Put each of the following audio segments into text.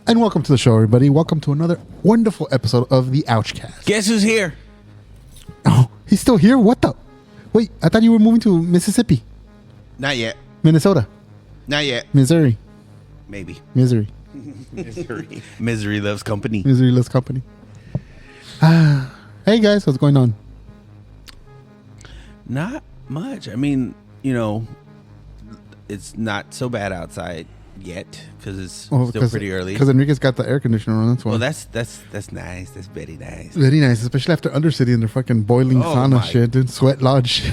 And welcome to the show, everybody. Welcome to another wonderful episode of the Ouchcast. Guess who's here? Oh, he's still here? What the? Wait, I thought you were moving to Mississippi. Not yet. Minnesota. Not yet. Missouri. Maybe. Misery. Misery loves company. Misery loves company. Hey, guys. What's going on? Not much. I mean, you know, it's not so bad outside yet because it's still pretty early. Because Enrique's got the air conditioner on. That's why. Well, that's nice. That's very nice. Very nice, especially after Undercity and their fucking boiling sauna shit, dude. Sweat Lodge.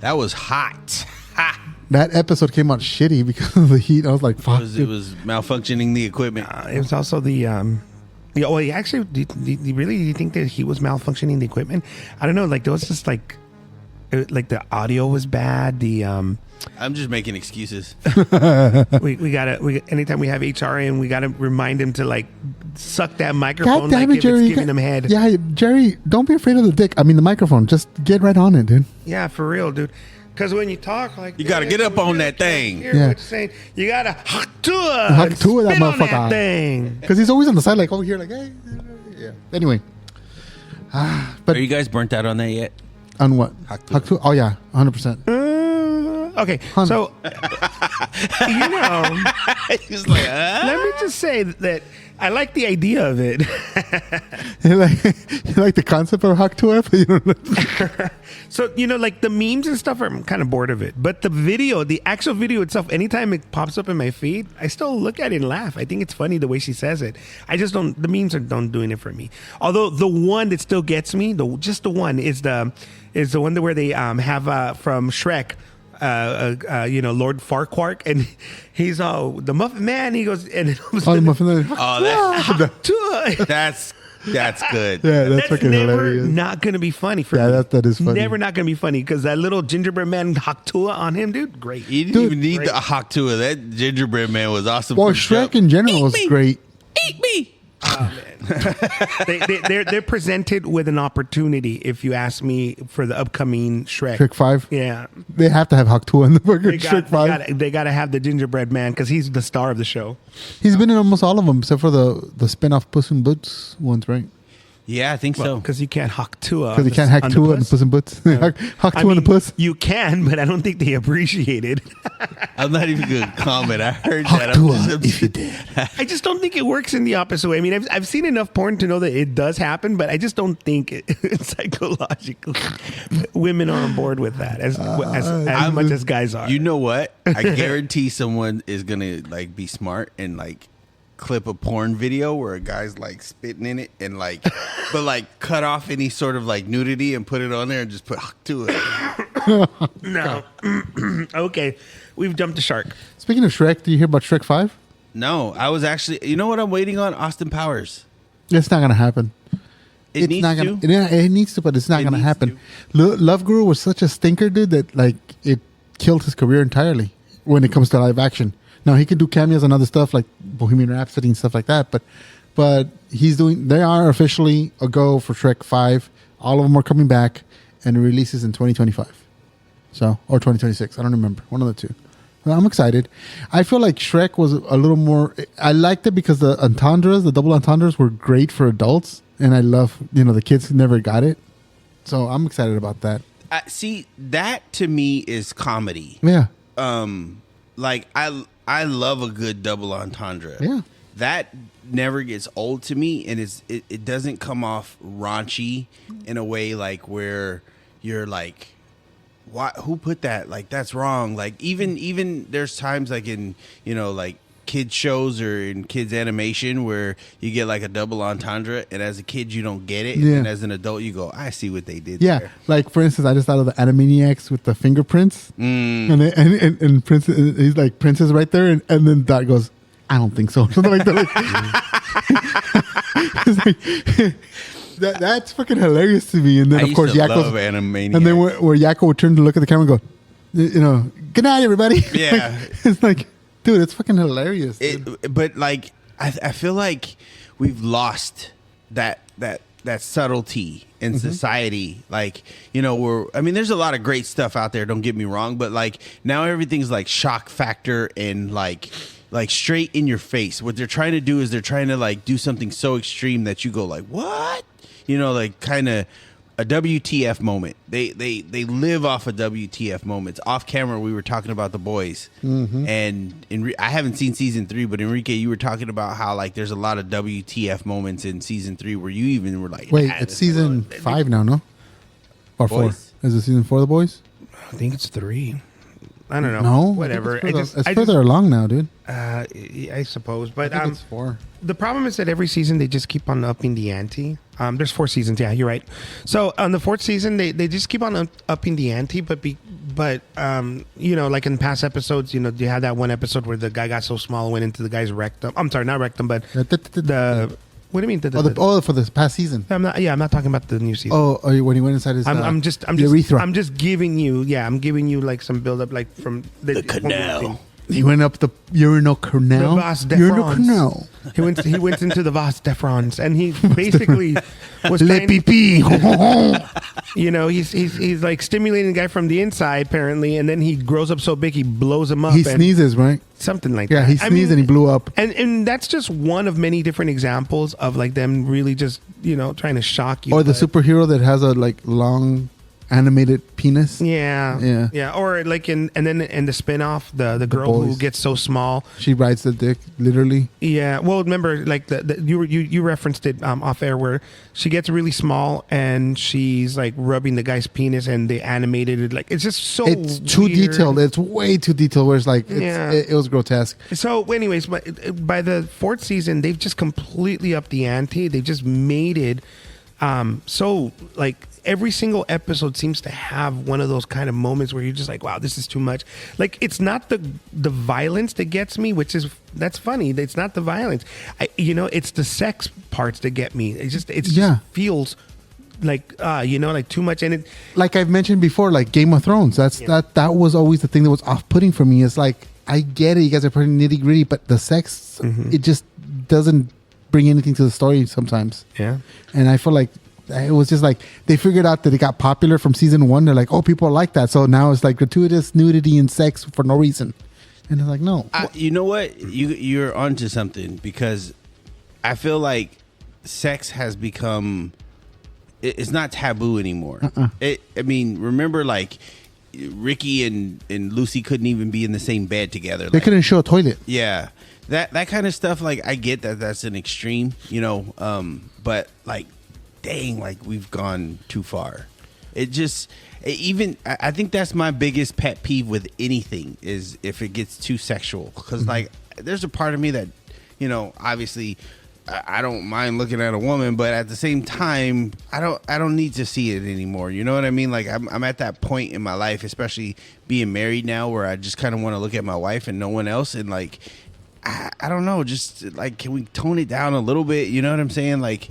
That was hot. That episode came out shitty because of the heat. I was like, fuck. It was malfunctioning the equipment. It was also the well, actually, do you think that he was malfunctioning the equipment? I don't know. Like there was just like the audio was bad. I'm just making excuses. we anytime we have HR in, we gotta remind him to like suck that microphone. God damn like it, Jerry! It's giving him head. Yeah, Jerry, don't be afraid of the dick. I mean, the microphone. Just get right on it, dude. Yeah, for real, dude. Because when you talk like you gotta get up on that thing. Yeah, saying you gotta huck to that motherfucker that thing. Because he's always on the side, like over here, like hey, yeah. Anyway, but are you guys burnt out on that yet? On what? Huck to? Oh yeah, 100%. Okay, so you know, he's like, let me just say that I like the idea of it. you like the concept of Huck to it? So you know, like the memes and stuff, I'm kind of bored of it. But the actual video itself, anytime it pops up in my feed, I still look at it and laugh. I think it's funny the way she says it. I just don't. The memes don't doing it for me. Although the one that still gets me, just the one is the one where they have from Shrek. Lord Farquaad, and he's the Muffin Man. He goes, and the Muffin Man. That's good. Yeah, that's fucking never hilarious. Not gonna be funny for me. Yeah, that is funny. Never not gonna be funny because that little gingerbread man Haktua on him, dude. Great. You didn't even need the Haktua. That gingerbread man was awesome. Well, Shrek in general was great. Eat me. Oh, man. they're presented with an opportunity. If you ask me, for the upcoming Shrek 5, yeah, they have to have Haktua in the fucking Shrek 5. They got to have the gingerbread man because he's the star of the show. He's been in almost all of them except for the spin-off Puss in Boots ones, right? Yeah, I think so. Because you can't Haktua. Because you can't Haktua and Puss in Boots. Haktua and the Puss. You can, but I don't think they appreciate it. I'm not even going to comment. I heard Haktua, that. if you did. I just don't think it works in the opposite way. I mean, I've seen enough porn to know that it does happen, but I just don't think psychologically women are on board with that as much as guys are. You know what? I guarantee someone is going to like be smart and like clip a porn video where a guy's like spitting in it and like but like cut off any sort of like nudity and put it on there and just put to it. No. Okay, we've jumped the shark. Speaking of Shrek, do you hear about Shrek 5? No, I was actually, you know what I'm waiting on? Austin Powers. It's not gonna happen. It needs to, but it's not gonna happen. Love Guru was such a stinker, dude, that like it killed his career entirely when it comes to live action. Now he can do cameos and other stuff like Bohemian Rhapsody and stuff like that, but they are officially a go for Shrek 5. All of them are coming back, and it releases in 2025, or 2026. I don't remember, one of the two. Well, I'm excited. I feel like Shrek was a little more. I liked it because the double entendres were great for adults, and I love the kids never got it, so I'm excited about that. See, that to me is comedy. Yeah. Like I love a good double entendre. Yeah. That never gets old to me, and it doesn't come off raunchy in a way like where you're like, "Why? Who put that? Like that's wrong." Like even there's times like in like kids shows or in kids animation where you get like a double entendre, and as a kid you don't get it, and as an adult you go, "I see what they did." Yeah, there. like for instance, I just thought of the Animaniacs with the fingerprints, and Princess, he's like Princess right there, and then Dot goes, "I don't think so," something like that. That's fucking hilarious to me. And then of course Yakko's Animaniacs. and then where Yakko would turn to look at the camera and go, "Good night, everybody." Yeah, it's like, dude, it's fucking hilarious. But like, I feel like we've lost that subtlety in society. Like, there's a lot of great stuff out there. Don't get me wrong, but like now everything's like shock factor and like, like straight in your face. What they're trying to do is they're trying to like do something so extreme that you go like, what? You know, like kind of a WTF moment. They live off of WTF moments. Off camera, we were talking about The Boys, and I haven't seen season 3, but Enrique, you were talking about how like there's a lot of WTF moments in season 3 where you even were like, wait, it's season 5 now, no? Or Boys? 4? Is it season 4 of The Boys? I think it's 3. I don't know. No, Whatever. It's further along now, dude. I suppose, but I think it's 4. the problem is that every season they just keep on upping the ante. There's 4 seasons. Yeah, you're right. So on the 4th season, they just keep on upping the ante. But you know, like in past episodes, you know, you had that one episode where the guy got so small and went into the guy's rectum. I'm sorry, not rectum, but the. What do you mean? For the past season. I'm not talking about the new season. Oh, when he went inside his urethra. I'm just giving you like some build up, like from the canal. He went up the urinal canal. The vas urinal deferens. canal. He went into the vas deferens, and he basically was Le trying, pipí. you know, he's like stimulating the guy from the inside apparently, and then he grows up so big he blows him up. He sneezes, right? Something like Yeah, that. he sneezed and he blew up. And that's just one of many different examples of like them really just, you know, trying to shock you. Or the superhero that has a like long animated penis. Yeah. Or like in the spin-off, the girl who Boys. gets so small. She rides the dick, literally. Yeah. Well, remember, like you referenced it off air, where she gets really small and she's like rubbing the guy's penis, and they animated it. Like it's just so. It's too weird. detailed. It's way too detailed. Where it's like, it was grotesque. So, anyways, by the 4th season, they've just completely upped the ante. They just made it so like. Every single episode seems to have one of those kind of moments where you're just like, wow, this is too much. Like, it's not the violence that gets me, that's funny. It's not the violence. It's the sex parts that get me. It just feels like, like too much. And it, like I've mentioned before, like Game of Thrones, that was always the thing that was off-putting for me. It's like, I get it, you guys are pretty nitty-gritty, but the sex, it just doesn't bring anything to the story sometimes. Yeah. And I feel like it was just like they figured out that it got popular from season 1. They're like, oh, people like that, so now it's like gratuitous nudity and sex for no reason. And it's like, no. You know what? You're onto something, because I feel like sex has become, it's not taboo anymore. I mean, remember like Ricky and Lucy couldn't even be in the same bed together. They couldn't show a toilet. Yeah. That kind of stuff, like I get that's an extreme, you know, but like, dang, like we've gone too far. I think that's my biggest pet peeve with anything, is if it gets too sexual, because like there's a part of me that, you know, obviously I don't mind looking at a woman, but at the same time I don't need to see it anymore, you know what I mean? Like I'm at that point in my life, especially being married now, where I just kind of want to look at my wife and no one else, and like I don't know, just like, can we tone it down a little bit, you know what I'm saying? Like,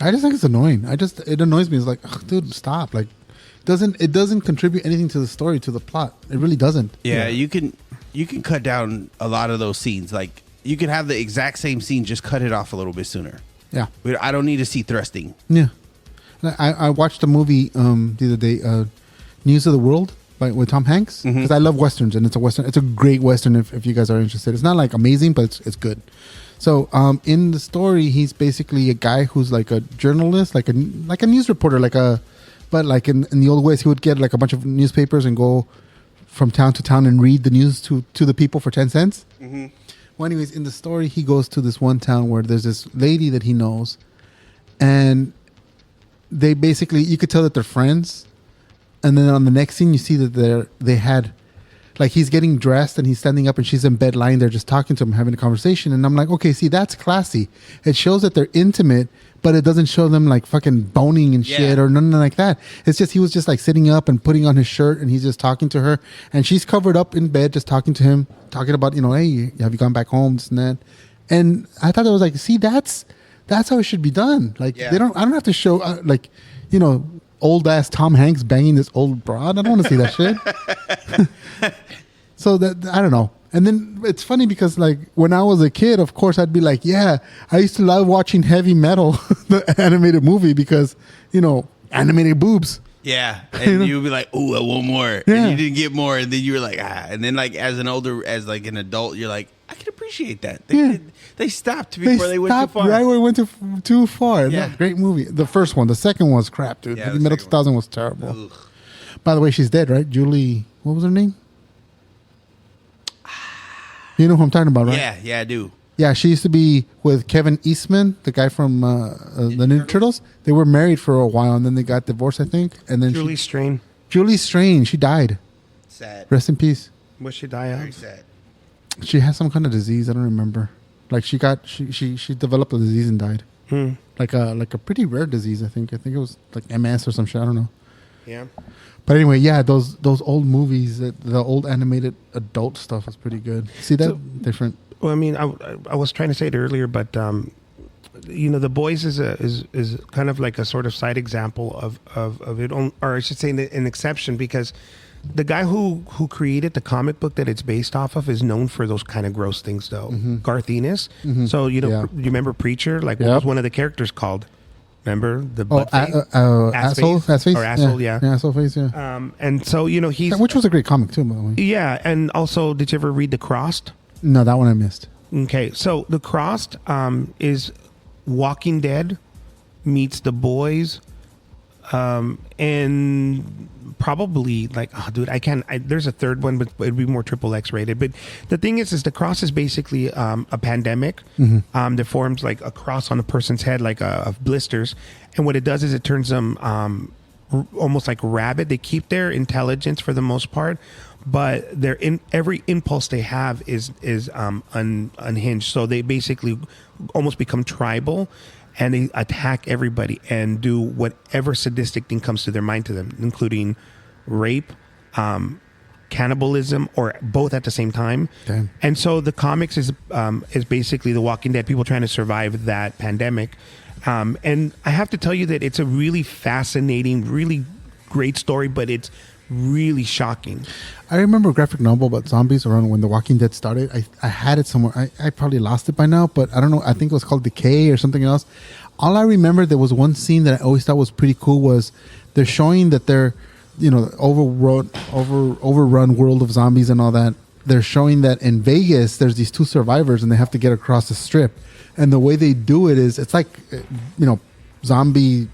I just think it's annoying. It annoys me. It's like, ugh, dude, stop. Like, it doesn't contribute anything to the story, to the plot. It really doesn't. Yeah, you can cut down a lot of those scenes. Like, you could have the exact same scene, just cut it off a little bit sooner. Yeah. I don't need to see thrusting. Yeah. I watched a movie the other day, News of the World with Tom Hanks, because I love westerns, and it's a western. It's a great western if you guys are interested. It's not like amazing, but it's good. So in the story, he's basically a guy who's like a journalist, like a news reporter, but like in the old ways, he would get like a bunch of newspapers and go from town to town and read the news to the people for 10 cents. Mm-hmm. Well, anyways, in the story, he goes to this one town where there's this lady that he knows, and they basically, you could tell that they're friends. And then on the next scene, you see that they had, like, he's getting dressed and he's standing up and she's in bed lying there just talking to him, having a conversation. And I'm like, okay, see, that's classy. It shows that they're intimate, but it doesn't show them like fucking boning and shit or nothing like that. It's just, he was just like sitting up and putting on his shirt and he's just talking to her. And she's covered up in bed, just talking to him, talking about, you know, hey, have you gone back home, this and that. And I thought that was like, see, that's how it should be done. Like, I don't have to show, like, you know, old ass Tom Hanks banging this old broad. I don't want to see that shit. So that, I don't know. And then it's funny because like when I was a kid, of course I'd be like, yeah, I used to love watching Heavy Metal, the animated movie, because, you know, animated boobs. Yeah, and you'd be like, "Ooh, I want more," Yeah. and you didn't get more, and then you were like, "Ah," and then like as an adult, you're like, "I can appreciate that." They stopped before they went too far. Right where it went too far. Yeah. No, great movie. The first one. The second one was crap, dude. Yeah, the the middle second 2000 was terrible. Ugh. By the way, she's dead, right? Julie, what was her name? You know who I'm talking about, right? Yeah, I do. Yeah, she used to be with Kevin Eastman, the guy from the Ninja Turtles. They were married for a while, and then they got divorced, I think. And then Julie Strain. Julie Strain, she died. Sad. Rest in peace. What she die Very of? sad. She has some kind of disease. I don't remember. Like she developed a disease and died. Like a pretty rare disease. I think it was like MS or some shit. I don't know. Yeah. But anyway, yeah, those old movies, the old animated adult stuff was pretty good. See that different. Well, I mean, I was trying to say it earlier, but The Boys is kind of like a sort of side example of it, or I should say an exception, because the guy who created the comic book that it's based off of is known for those kind of gross things, though. Garth Ennis. So you remember Preacher? Like what was one of the characters called? Remember the asshole face or asshole? Yeah, asshole face. Yeah. And so he's which was a great comic too, by the way. Yeah, and also, did you ever read The Crossed? No, that one I missed. Okay, so The Crossed is Walking Dead meets The Boys, and probably like, oh, dude, there's a third one, but it'd be more triple X rated. But the thing is The Cross is basically a pandemic that forms like a cross on a person's head, like of blisters, and what it does is it turns them almost like rabid. They keep their intelligence for the most part, but every impulse they have is unhinged. So they basically almost become tribal, and they attack everybody and do whatever sadistic thing comes to their mind to them, including rape, cannibalism, or both at the same time. Damn. And so the comics is basically The Walking Dead, people trying to survive that pandemic. And I have to tell you that it's a really fascinating, really great story, but it's really shocking. I remember a graphic novel about zombies around when The Walking Dead started. I had it somewhere. I probably lost it by now, but I don't know. I think it was called Decay or something else. All I remember, there was one scene that I always thought was pretty cool, was they're showing that they're, overrun world of zombies and all that. They're showing that in Vegas, there's these two survivors and they have to get across the strip. And the way they do it is, it's like, zombie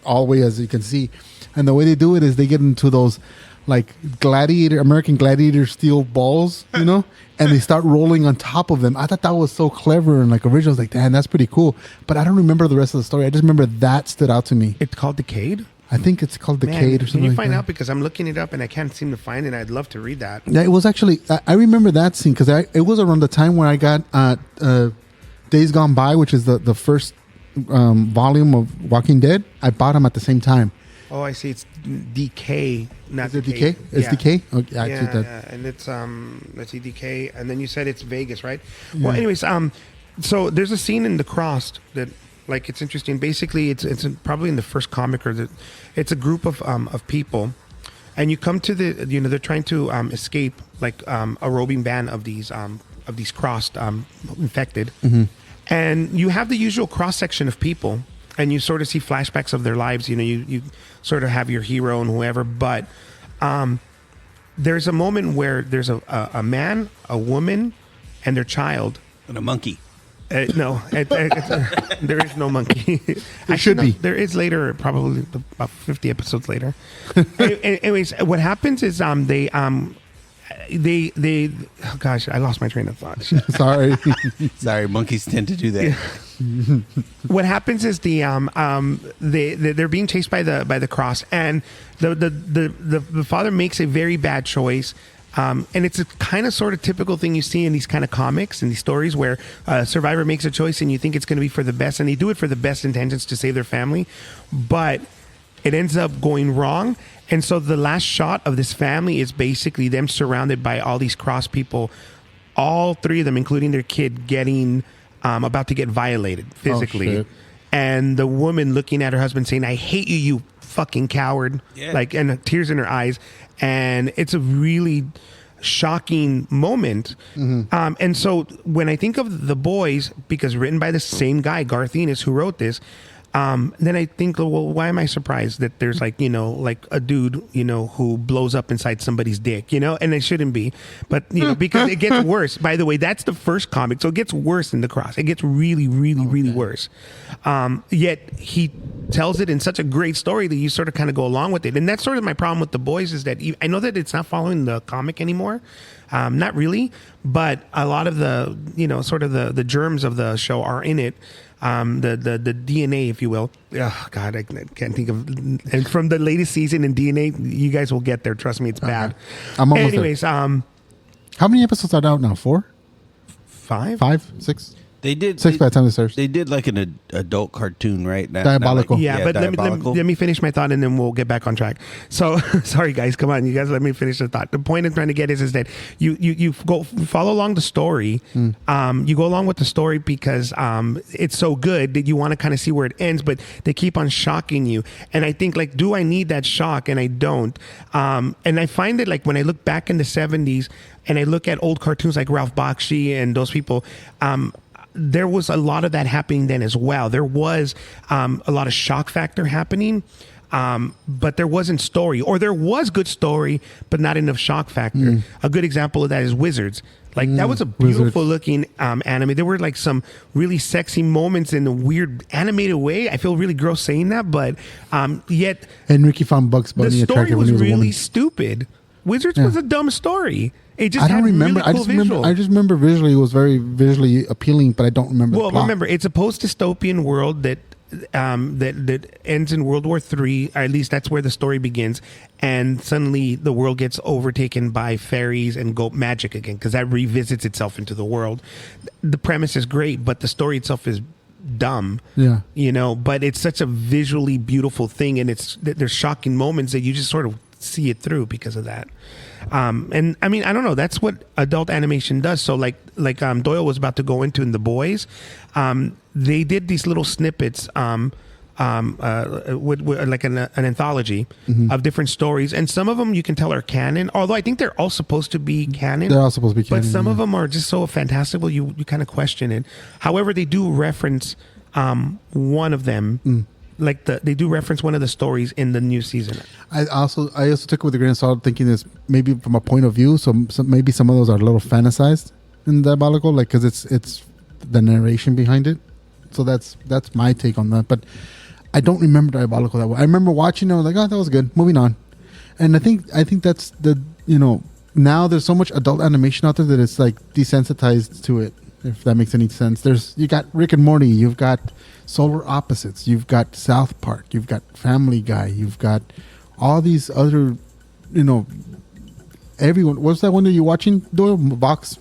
all the way, as you can see. And the way they do it is they get into those like American Gladiator steel balls, and they start rolling on top of them. I thought that was so clever and like original. I was like, damn, that's pretty cool. But I don't remember the rest of the story. I just remember that stood out to me. It's called Decayed? I think it's called Decayed or something. Can you find like out? Because I'm looking it up and I can't seem to find it. I'd love to read that. Yeah, it was actually, I remember that scene because it was around the time when I got Days Gone By, which is the first volume of Walking Dead. I bought them at the same time. Oh, I see. It's Decay, not Is it Decay. Decay? It's Decay? Okay, I see that. Yeah, and it's let's see, Decay, and then you said it's Vegas, right? Well, anyways, so there's a scene in The Crossed that, like, it's interesting. Basically, it's probably in the first comic, or it's a group of people, and you come to they're trying to escape like a roving band of these crossed infected, and you have the usual cross section of people. And you sort of see flashbacks of their lives. You sort of have your hero and whoever. But there's a moment where there's a man, a woman, and their child. And a monkey. No, there is no monkey. There should be. There is later, probably about 50 episodes later. Anyways, what happens is they oh gosh, I lost my train of thought. Sorry, monkeys tend to do that. What happens is they're being chased by the cross, and the father makes a very bad choice. And it's a kind of sort of typical thing you see in these kind of comics and these stories where a survivor makes a choice and you think it's going to be for the best, and they do it for the best intentions to save their family, but it ends up going wrong. And so the last shot of this family is basically them surrounded by all these cross people, all three of them, including their kid, getting about to get violated physically. And the woman looking at her husband saying, "I hate you, you fucking coward." Yeah. Like, and tears in her eyes. And it's a really shocking moment. And so when I think of The Boys, because written by the same guy, Garth Ennis, who wrote this, then I think, well, why am I surprised that there's like, like a dude, who blows up inside somebody's dick, and it shouldn't be, but because it gets worse. By the way, that's the first comic, so it gets worse in the Cross. It gets really, really, really worse. Yet he tells it in such a great story that you sort of kind of go along with it, and that's sort of my problem with The Boys is that I know that it's not following the comic anymore. Not really, but a lot of the, sort of the germs of the show are in it. The DNA, if you will. Oh, God, I can't think of. And from the latest season in DNA, you guys will get there. Trust me, it's bad. I'm almost Anyways, there. How many episodes are out now? 4? 5? 5? 6? They did 6 by the time it starts. They did like an adult cartoon, right? Diabolical. Yeah, but let me finish my thought and then we'll get back on track. So, sorry guys, come on, you guys, let me finish the thought. The point I'm trying to get is that you go follow along the story. You go along with the story because it's so good that you want to kind of see where it ends, but they keep on shocking you. And I think like, do I need that shock? And I don't. And I find that like when I look back in the 70s and I look at old cartoons like Ralph Bakshi and those people, there was a lot of that happening then as well. There was a lot of shock factor happening, but there wasn't story, or there was good story, but not enough shock factor. A good example of that is Wizards. Like that was a beautiful looking anime. There were like some really sexy moments in a weird animated way. I feel really gross saying that, but yet Enrique found Bugs Bunny the story attractive when was he was a really woman. stupid. Wizards was a dumb story. It just I don't had remember. Really cool I just remember visually it was very visually appealing, but I don't remember. Well, the plot. remember, it's a post-dystopian world that ends in World War III. Or at least that's where the story begins. And suddenly the world gets overtaken by fairies and magic again, because that revisits itself into the world. The premise is great, but the story itself is dumb. Yeah. But it's such a visually beautiful thing, and there's shocking moments that you just sort of see it through because of that. And I mean, I don't know. That's what adult animation does. So like Doyle was about to go into in The Boys, they did these little snippets, with like an anthology of different stories, and some of them you can tell are canon. Although I think they're all supposed to be canon. They're all supposed to be canon, but some of yeah. them are just so fantastical you kind of question it. However, they do reference one of them. Like they do reference one of the stories in the new season. I also took it with a grain of salt, thinking this maybe from a point of view. So maybe some of those are a little fantasized in Diabolical, like because it's the narration behind it. So that's my take on that. But I don't remember Diabolical that well. I remember watching it. I was like, oh, that was good. Moving on. And I think that's the now there's so much adult animation out there that it's like desensitized to it. If that makes any sense. You got Rick and Morty. You've got Solar Opposites. You've got South Park. You've got Family Guy. You've got all these other, everyone. What's that one that you're watching, Doyle? Vox,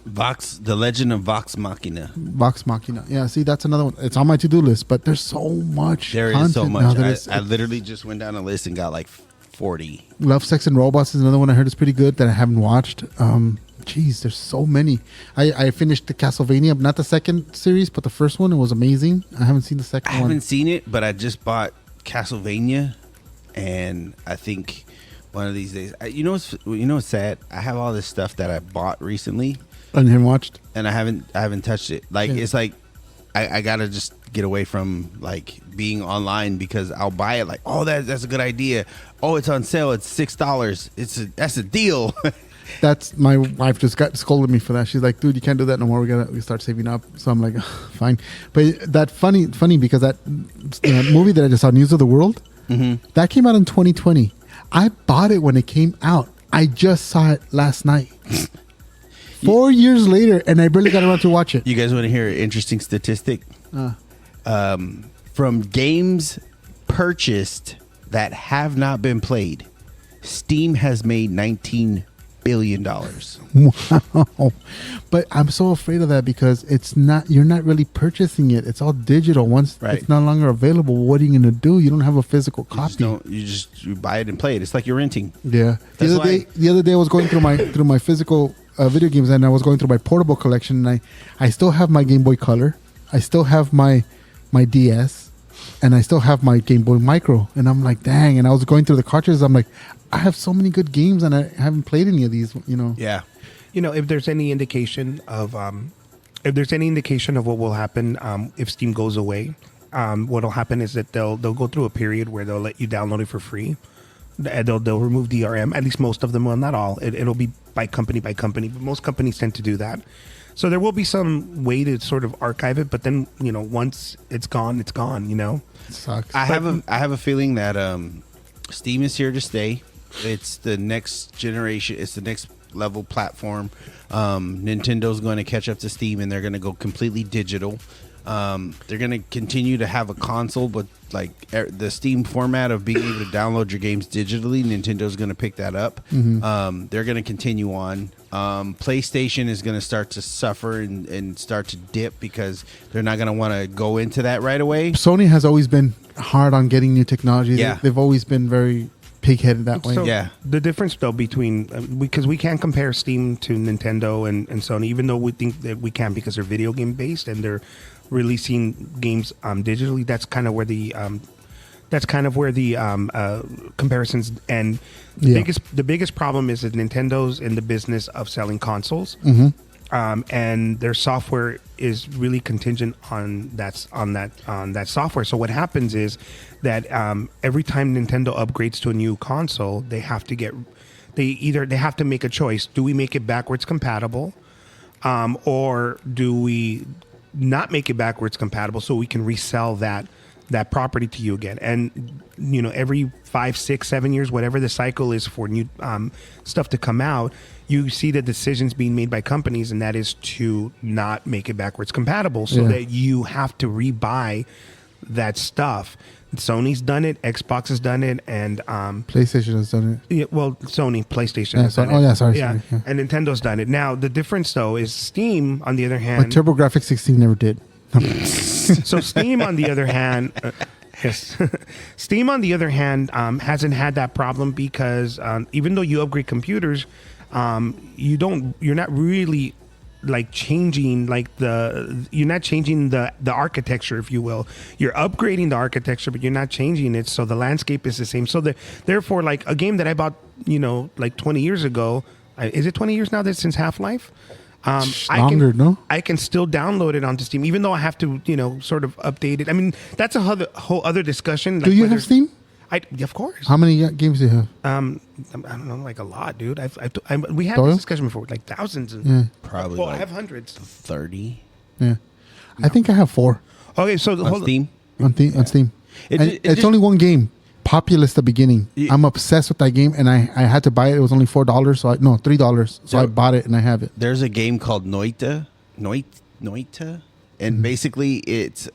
The Legend of Vox Machina. Vox Machina. Yeah, see, that's another one. It's on my to-do list, but there's so much. There content is so now much. that I literally just went down a list and got like 40. Love, Sex, and Robots is another one I heard is pretty good that I haven't watched. Jeez, there's so many. I finished the Castlevania, not the second series, but the first one. It was amazing. I haven't seen the second one. I haven't seen it, but I just bought Castlevania, and I think one of these days. What's sad? I have all this stuff that I bought recently, And haven't watched. and I haven't touched it. Like it's like I gotta just get away from like being online because I'll buy it like, oh, that's a good idea. Oh, it's on sale. It's $6. That's a deal. That's my wife just got scolded me for that. She's like, dude, you can't do that no more. We start saving up. So I'm like, fine. But that funny because that movie that I just saw, News of the World, that came out in 2020. I bought it when it came out. I just saw it last night. 4 years later, and I barely got around to watch it. You guys want to hear an interesting statistic? From games purchased that have not been played, Steam has made $19 billion. Wow. But I'm so afraid of that because you're not really purchasing it. It's all digital. Once it's no longer available, what are you going to do? You don't have a physical copy. You buy it and play it. It's like you're renting. Yeah. The other day I was going through my physical video games, and I was going through my portable collection, and I still have my Game Boy Color. I still have my DS, and I still have my Game Boy Micro. And I'm like, dang. And I was going through the cartridges. I'm like, I have so many good games, and I haven't played any of these. Yeah. If there's any indication of what will happen if Steam goes away, what'll happen is that they'll go through a period where they'll let you download it for free. They'll remove DRM. At least most of them will, not all. It'll be by company, but most companies tend to do that. So there will be some way to sort of archive it, but then once it's gone, it's gone. It sucks. I have a feeling that Steam is here to stay. It's the next generation. It's the next level platform. Nintendo's going to catch up to Steam, and they're going to go completely digital. They're going to continue to have a console, but like the Steam format of being able to download your games digitally, Nintendo's going to pick that up. They're going to continue on. PlayStation is going to start to suffer and start to dip because they're not going to want to go into that right away. Sony has always been hard on getting new technology. Yeah. They've always been very pig-headed that way. So Yeah. The difference, though, between because we can't compare Steam to Nintendo and Sony, even though we think that we can because they're video game based and they're releasing games digitally. That's kind of where the comparisons end. The biggest problem is that Nintendo's in the business of selling consoles, and their software is really contingent on that software. So what happens is that every time Nintendo upgrades to a new console, they have to make a choice: do we make it backwards compatible, or do we not make it backwards compatible so we can resell that property to you again? And every 5, 6, 7 years, whatever the cycle is for new stuff to come out, you see the decisions being made by companies, and that is to not make it backwards compatible so that you have to rebuy that stuff. Sony's done it, Xbox has done it, and PlayStation has done it. yeah, well, PlayStation has done it. Oh yeah, sorry. Yeah, and Nintendo's done it. Now the difference though is Steam, on the other hand, But TurboGrafx 16 never did. so Steam, on the other hand, yes, Steam, on the other hand, hasn't had that problem because even though you upgrade computers, you're not really like changing you're not changing the architecture, if you will. You're upgrading the architecture, but you're not changing it, so the landscape is the same. So therefore, like a game that I bought, like 20 years ago, is it 20 years now that since Half-Life? I can still download it onto Steam, even though I have to, sort of update it. I mean, that's a whole other discussion. Do you have Steam? Of course. How many games do you have? I don't know, like a lot, dude. We had this discussion before, like thousands. Probably. Well, like I have hundreds. 30. Yeah. I think I have 4 Okay, so On Steam? on Steam. It It's just- only one game. Populous the beginning. Yeah. I'm obsessed with that game, and I had to buy it. It was only $4, $3. So I bought it and I have it. There's a game called Noita, and basically it's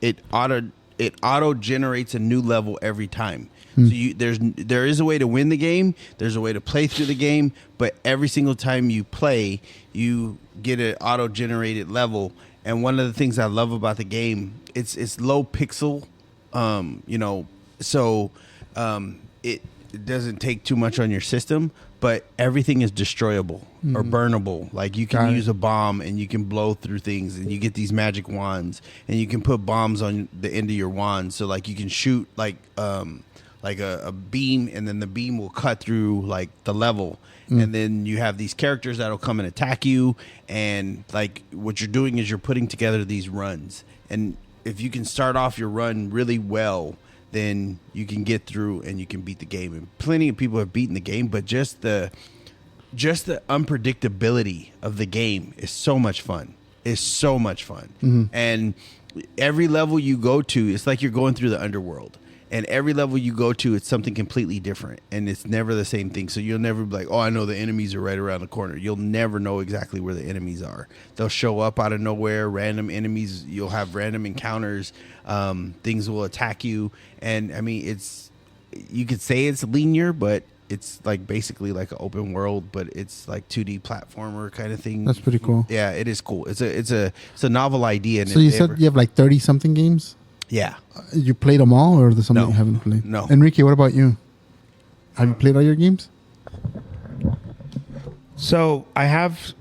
it auto generates a new level every time. So there is a way to win the game. There's a way to play through the game, but every single time you play, you get an auto generated level. And one of the things I love about the game, it's low pixel, so it doesn't take too much on your system, but everything is destroyable or burnable. Like you can use a bomb and you can blow through things, and you get these magic wands, and you can put bombs on the end of your wand. So like you can shoot like a beam, and then the beam will cut through like the level. And then you have these characters that'll come and attack you, and like what you're doing is you're putting together these runs. And if you can start off your run really well, then you can get through and you can beat the game. And plenty of people have beaten the game, but just the unpredictability of the game is so much fun. It's so much fun. And every level you go to, it's like you're going through the underworld. And every level you go to, it's something completely different. And it's never the same thing. So you'll never be like, oh, I know the enemies are right around the corner. You'll never know exactly where the enemies are. They'll show up out of nowhere, random enemies. You'll have random encounters. Things will attack you. And, I mean, you could say it's linear, but it's like basically like an open world, but it's like 2D platformer kind of thing. That's pretty cool. Yeah, it is cool. It's a novel idea. And So you said you have like 30-something games? Yeah. You played them all, or there's something No. you haven't played? No. Enrique, what about you? Have you played all your games? So I have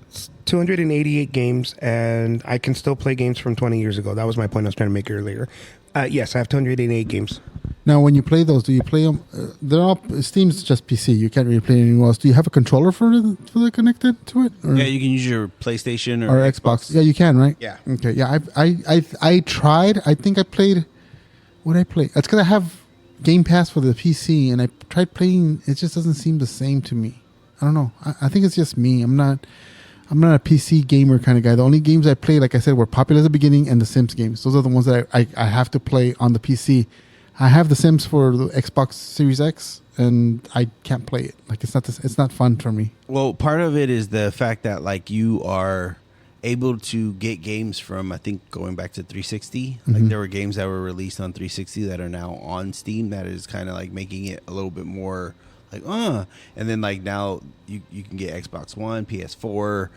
288 games, and I can still play games from 20 years ago. That was my point I was trying to make earlier. Yes, I have 288 games. Now, when you play those, do you play them? They're all Steam's just PC. You can't really play anywhere else. Do you have a controller for the connected to it? Or? Yeah, you can use your PlayStation Or Xbox. Yeah, you can, right? Yeah. Okay. Yeah, I tried. I think I played. What did I play? That's because I have Game Pass for the PC, and I tried playing. It just doesn't seem the same to me. I don't know. I think it's just me. I'm not a PC gamer kind of guy. The only games I played, like I said, were popular at the beginning, and the Sims games. Those are the ones that I have to play on the PC. I have the Sims for the Xbox Series X, and I can't play it. Like it's not fun for me. Well, part of it is the fact that like you are able to get games from, I think, going back to 360. Mm-hmm. Like there were games that were released on 360 that are now on Steam. That is kind of like making it a little bit more like and then like now you can get Xbox One, PS4.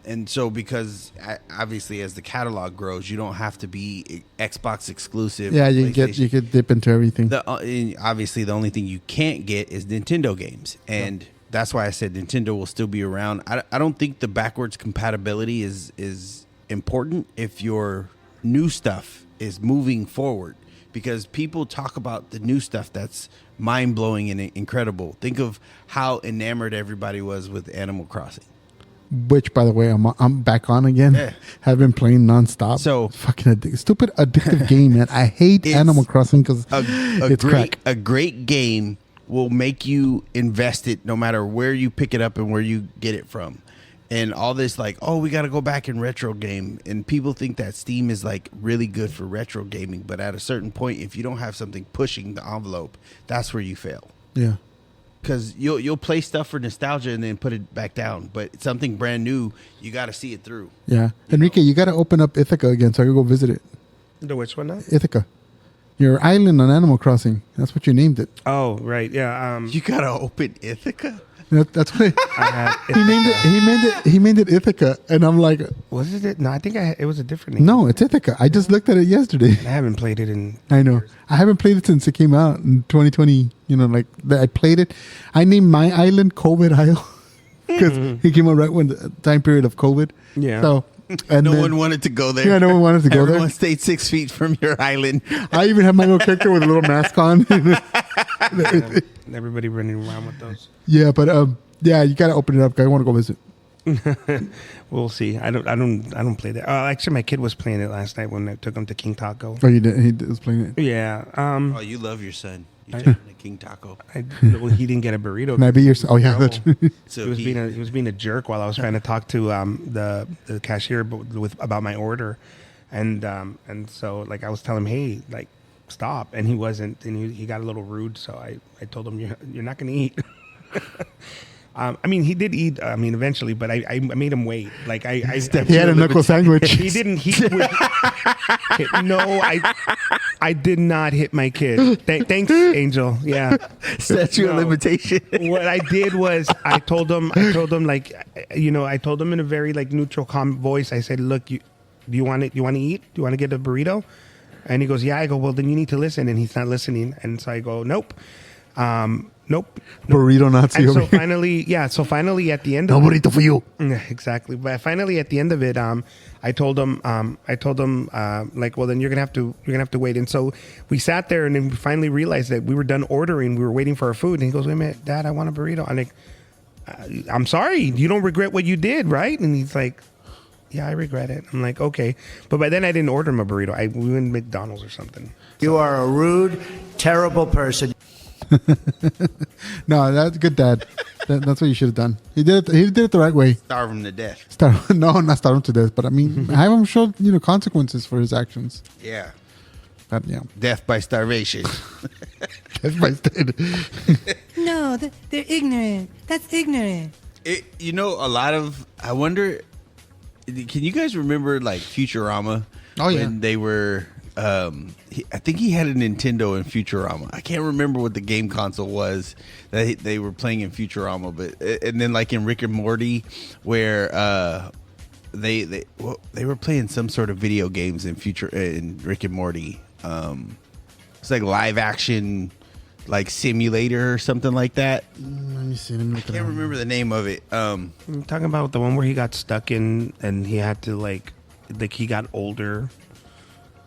And so because obviously as the catalog grows, you don't have to be Xbox exclusive. Yeah, you could dip into everything. Obviously the only thing you can't get is Nintendo games, and that's why I said Nintendo will still be around. I don't think the backwards compatibility is important if your new stuff is moving forward, because people talk about the new stuff that's mind-blowing and incredible. Think of how enamored everybody was with Animal Crossing. Which, by the way, I'm back on again. Yeah. Have been playing nonstop. So fucking stupid addictive game, man. I hate Animal Crossing because it's crack. A great game will make you invest it no matter where you pick it up and where you get it from. And all this like, oh, we got to go back and retro game. And people think that Steam is like really good for retro gaming. But at a certain point, if you don't have something pushing the envelope, that's where you fail. Yeah. Because you'll play stuff for nostalgia and then put it back down. But something brand new, you got to see it through. Yeah. Enrique, you got to open up Ithaca again so I can go visit it. The which one now? Ithaca. Your island on Animal Crossing. That's what you named it. Oh, right. Yeah. You got to open Ithaca? That's what he named it. He named it Ithaca, and I'm like, was it? No, I think it was a different name. No, it's Ithaca. I just looked at it yesterday. I haven't played it in. I know. I haven't played it since it came out in 2020. You know, like I played it. I named my island COVID Isle because he came out right when the time period of COVID. Yeah. So. And no one wanted to go there. Yeah, no one wanted to go there. Everyone stayed 6 feet from your island. I even have my little character with a little mask on. Everybody running around with those. Yeah, but yeah, you gotta open it up. I want to go visit. We'll see. I don't play that. Actually, my kid was playing it last night when I took him to King Taco. Oh, you did? He was playing it. Yeah. Oh, you love your son. You took him to King Taco. Well, he didn't get a burrito. Can I be your? Oh yeah, that's So he was being a jerk while I was trying to talk to the cashier about my order, and so like I was telling him, hey, like stop, and he wasn't, and he got a little rude. So I told him you're not going to eat. I mean, he did eat. I mean, eventually, but I made him wait. Like he had a knuckle sandwich. He didn't. No, I did not hit my kid. Thanks, Angel. Yeah, statute of limitation. What I did was I told him like, I told him in a very like neutral, calm voice. I said, look, do you want it? You want to eat? Do you want to get a burrito? And he goes, yeah. I go, well, then you need to listen. And he's not listening. And so I go, nope. Nope. Burrito Nazi. And so finally at the end of no burrito for you. Exactly. But finally at the end of it, I told him like, well, then you're gonna have to wait. And so we sat there and then we finally realized that we were done ordering. We were waiting for our food. And he goes, wait a minute, Dad, I want a burrito. I'm like, I'm sorry, you don't regret what you did, right? And he's like, yeah, I regret it. I'm like, okay. But by then I didn't order him a burrito. We went to McDonald's or something. You are a rude, terrible person. No, that's good, Dad. That's what you should have done. He did it the right way. Starve him to death. No, not starve him to death, but I mean, have him show consequences for his actions. Yeah. But yeah, Death by starvation. death by No, they're ignorant. That's ignorant. A lot of. I wonder. Can you guys remember like Futurama? Oh yeah. When they were. I think he had a Nintendo in Futurama. I can't remember what the game console was that they were playing in Futurama, but and then like in Rick and Morty, where they were playing some sort of video games in Rick and Morty. It's like live action, like simulator or something like that. Let me see. I can't remember the name of it. I'm talking about the one where he got stuck in and he had to like he got older.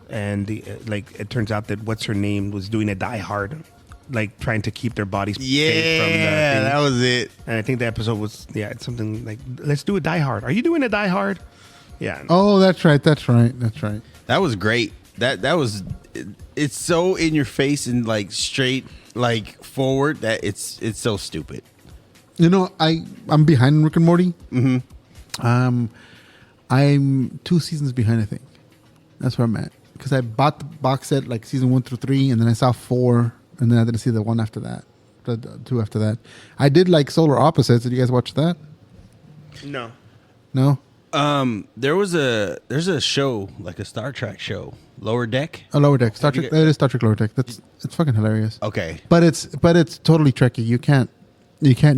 and it turns out that what's her name was doing a Die Hard, like trying to keep their bodies safe from the thing. That was it. And I think the episode was it's something like, let's do a Die Hard. Are you doing a Die Hard? Yeah. Oh, that's right. That's right. That was great. That was. It's so in your face and like straight like forward that it's so stupid. You know, I'm behind Rick and Morty. Mm-hmm. I'm 2 seasons behind, I think. That's where I'm at. Because I bought the box set like season 1 through 3, and then I saw 4, and then I didn't see the one after that. The 2 after that. I did like Solar Opposites. Did you guys watch that? No. No? There's a show, like a Star Trek show, Lower Deck. Oh, Lower Deck. Star Trek. It is Star Trek Lower Deck. It's fucking hilarious. Okay. But it's totally Trekky. You can't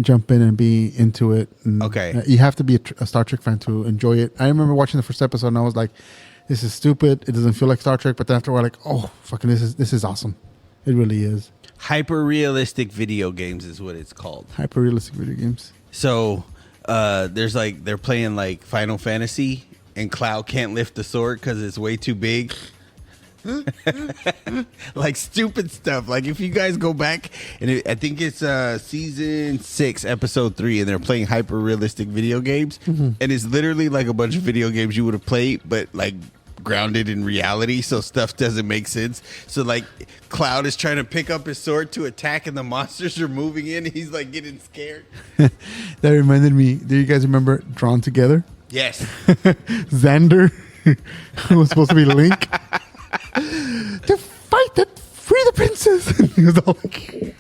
jump in and be into it. And, Okay. You have to be a Star Trek fan to enjoy it. I remember watching the first episode and I was like, this is stupid. It doesn't feel like Star Trek. But then after a while, like, oh, fucking this is awesome. It really is. Hyper realistic video games is what it's called. Hyper realistic video games. So there's like they're playing like Final Fantasy and Cloud can't lift the sword because it's way too big. Like stupid stuff. Like if you guys go back and I think it's season 6 episode 3 and they're playing hyper realistic video games and it's literally like a bunch of video games you would have played but like grounded in reality, so stuff doesn't make sense. So like Cloud is trying to pick up his sword to attack and the monsters are moving in and he's like getting scared. That reminded me, do you guys remember Drawn Together? Yes. Xander who was supposed to be Link to fight that free the princess. He was all like,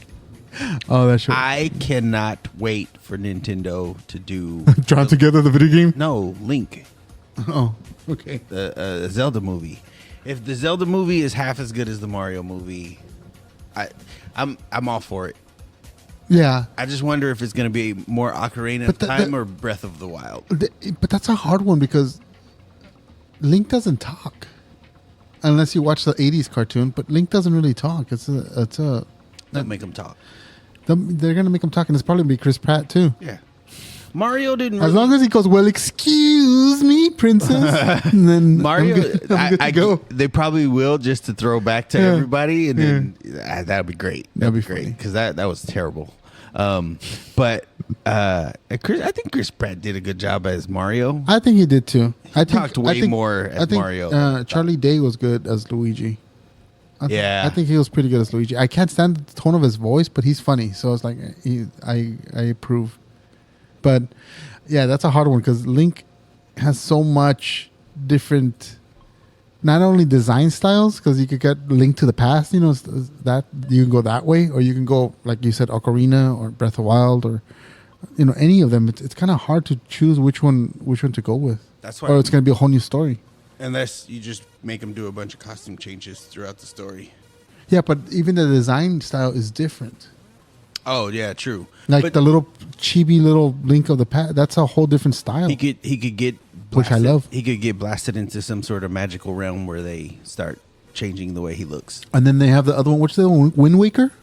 oh, that show. I cannot wait for Nintendo to do Drawn Together, the video game. No, Link. Oh, okay. The Zelda movie. If the Zelda movie is half as good as the Mario movie, I'm all for it. Yeah, I just wonder if it's going to be more Ocarina of Time or Breath of the Wild. But that's a hard one because Link doesn't talk unless you watch the 80s cartoon. But Link doesn't really talk. Don't make him talk. They're going to make him talk, and it's probably going to be Chris Pratt too. Yeah. Mario didn't. As long as he goes, well, excuse me, princess. And then Mario, I'm good to go. They probably will just to throw back to everybody, and then that'd be great. That'd be great because that was terrible. But I think Chris Pratt did a good job as Mario. I think he did too. I talked way more as Mario. Charlie Day was good as Luigi. I think he was pretty good as Luigi. I can't stand the tone of his voice, but he's funny. So it's like I approve. But yeah, that's a hard one because Link has so much different, not only design styles, because you could get Link to the Past, that you can go that way, or you can go, like you said, Ocarina or Breath of the Wild, or any of them. It's kind of hard to choose which one to go with. That's why, or it's going to be a whole new story. Unless you just make them do a bunch of costume changes throughout the story. Yeah, but even the design style is different. Oh yeah, true. Like the little chibi little Link of the Past, that's a whole different style. He could get blasted, which I love. He could get blasted into some sort of magical realm where they start changing the way he looks. And then they have the other one. Which is the other one? Wind Waker?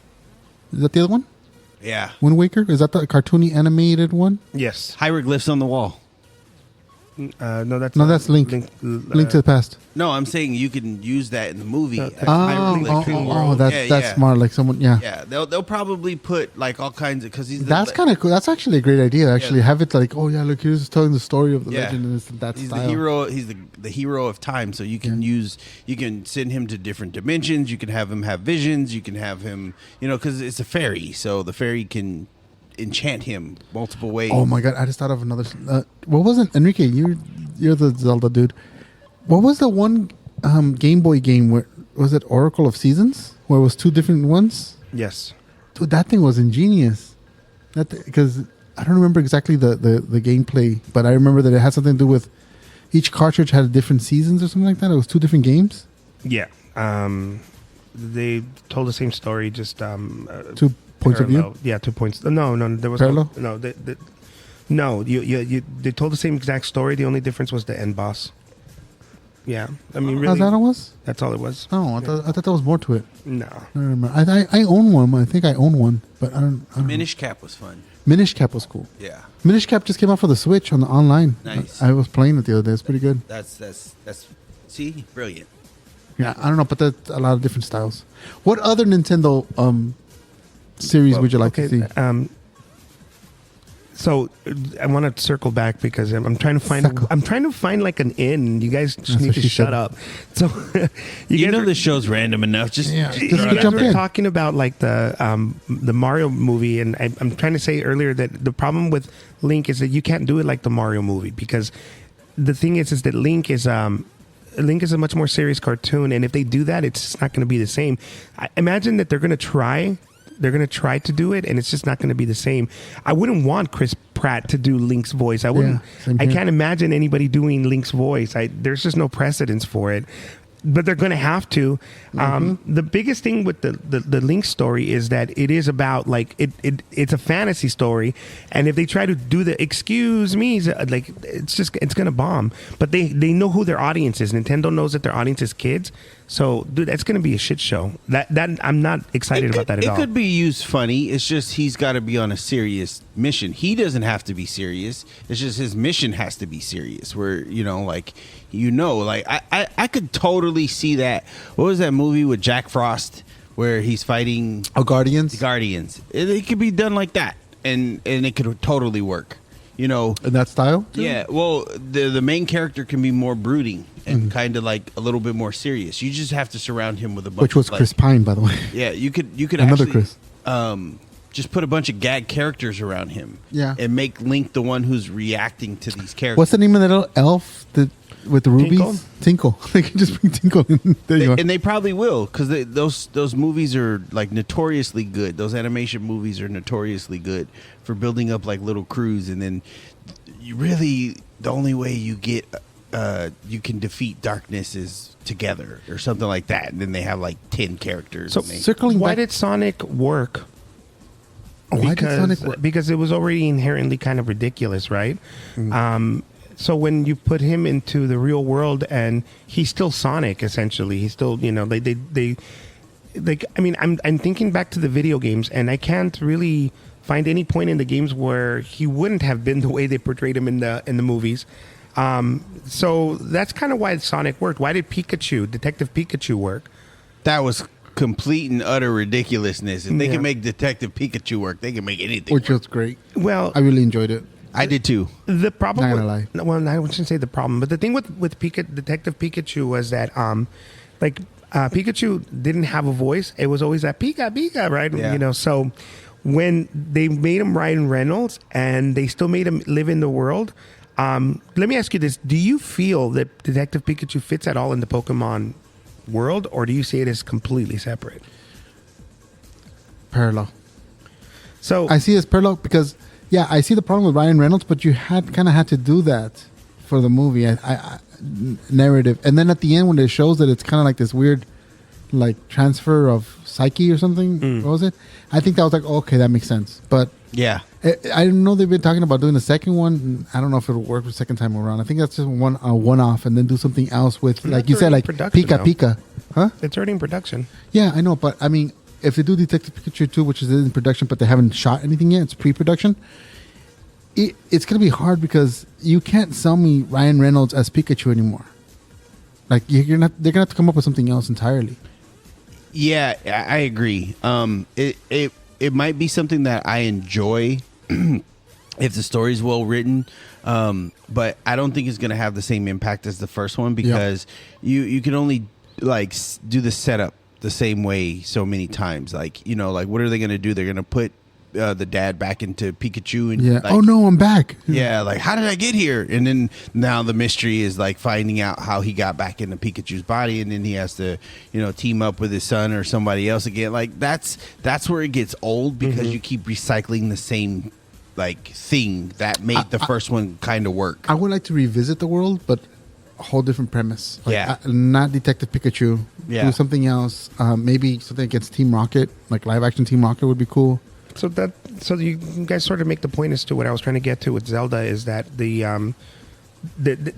Is that the other one? Yeah. Wind Waker? Is that the cartoony animated one? Yes. Hieroglyphs on the wall. No, that's Link. Link to the Past. No, I'm saying you can use that in the movie. That's smart. Like someone, yeah. Yeah, they'll probably put like all kinds of because he's. That's kind of cool. That's actually a great idea. Actually, have it like, oh yeah, look, he's telling the story of the legend and that he's style. The hero. He's the hero of time. So you can you can send him to different dimensions. You can have him have visions. You can have him, because it's a fairy. So the fairy can enchant him multiple ways. Oh my god! I just thought of another. What was it, Enrique? You're the Zelda dude. What was the one Game Boy game where was it Oracle of Seasons, where it was 2 different ones? Yes. Dude, that thing was ingenious. Because I don't remember exactly the gameplay, but I remember that it had something to do with each cartridge had different seasons or something like that. It was 2 different games. Yeah. They told the same story, just 2 points of view. Yeah, 2 points. No, there was parallel. They told the same exact story. The only difference was the end boss. Yeah, I mean, really, is that all it was? That's all it was. Oh, I thought there was more to it. No, I don't remember. I own one. I think I own one, but I don't. Minish Cap was fun. Minish Cap was cool. Yeah, Minish Cap just came out for the Switch on the online. Nice. I was playing it the other day. It's pretty good. That's see, brilliant. Yeah, I don't know, but that's a lot of different styles. What other Nintendo series would you like to see? So I want to circle back because I'm trying to find like an in. You guys just need to shut up. So you know the show's random enough. Just you guys were talking about like the Mario movie, and I'm trying to say earlier that the problem with Link is that you can't do it like the Mario movie, because the thing is that Link is a much more serious cartoon, and if they do that, it's just not going to be the same. I imagine that they're going to try to do it, and it's just not going to be the same. I wouldn't want Chris Pratt to do Link's voice. I can't imagine anybody doing Link's voice. There's just no precedence for it. But they're going to have to. The biggest thing with the Link story is that it is about like it's a fantasy story, and if they try to do the excuse me, like it's going to bomb. But they know who their audience is. Nintendo knows that their audience is kids. So, dude, that's going to be a shit show. That I'm not excited about that at all. It could be used funny. It's just he's got to be on a serious mission. He doesn't have to be serious. It's just his mission has to be serious. Where I could totally see that. What was that movie with Jack Frost where he's fighting Guardians? The Guardians. It could be done like that, and it could totally work. In that style? Yeah. Well, the main character can be more brooding and kind of like a little bit more serious. You just have to surround him with a bunch. Which was of, Chris Pine, by the way. Yeah, you could another actually, Chris. Just put a bunch of gag characters around him. Yeah. And make Link the one who's reacting to these characters. What's the name of that little elf with the rubies? Tinkle. They can just bring Tinkle in. There you go. And they probably will, because those movies are like notoriously good. Those animation movies are notoriously good for building up like little crews, and then you really the only way you get you can defeat darkness is together or something like that. And then they have like 10 characters. So circling why back, did Sonic work? Why did Sonic work? Because it was already inherently kind of ridiculous, right? So when you put him into the real world, and he's still Sonic, essentially, he's still, they I mean, I'm thinking back to the video games, and I can't really find any point in the games where he wouldn't have been the way they portrayed him in the movies. So that's kind of why Sonic worked. Why did Detective Pikachu work? That was complete and utter ridiculousness. If they can make Detective Pikachu work, they can make anything Which work. was great. Well, I really enjoyed it. I did too. The problem, Not gonna lie. Well, I shouldn't say the problem, but the thing with Detective Pikachu was that, Pikachu didn't have a voice. It was always that Pika Pika, right? Yeah. So when they made him Ryan Reynolds and they still made him live in the world, let me ask you this: do you feel that Detective Pikachu fits at all in the Pokemon world, or do you see it as completely separate? Parallel. So I see it as parallel because, yeah, I see the problem with Ryan Reynolds, but you had to do that for the movie. I narrative, and then at the end when it shows that it's kind of like this weird, like transfer of psyche or something. What was it? I think that was like, okay, that makes sense. But Yeah. I know they've been talking about doing the second one. I don't know if it'll work the second time around. I think that's just one off, and then do something else with, like you said, like Pika Pika, huh? it's already in production. Yeah, I know, but I mean, if they do Detective Pikachu 2, which is in production, but they haven't shot anything yet, it's pre-production. It's going to be hard because you can't sell me Ryan Reynolds as Pikachu anymore. Like you're not. They're going to have to come up with something else entirely. Yeah, I agree. It might be something that I enjoy if the story's well written, but I don't think it's going to have the same impact as the first one because you can only like do the setup the same way so many times. Like what are they going to do? They're going to put the dad back into Pikachu and yeah. Like, oh no, I'm back. Yeah, like how did I get here? And then now the mystery is like finding out how he got back into Pikachu's body, and then he has to, team up with his son or somebody else again. Like that's where it gets old because you keep recycling the same like thing that made the first one kind of work. I would like to revisit the world, but a whole different premise. Like, Yeah. not Detective Pikachu. Yeah. Do something else. Maybe something against Team Rocket, like live action Team Rocket would be cool. So you guys sort of make the point as to what I was trying to get to with Zelda is that there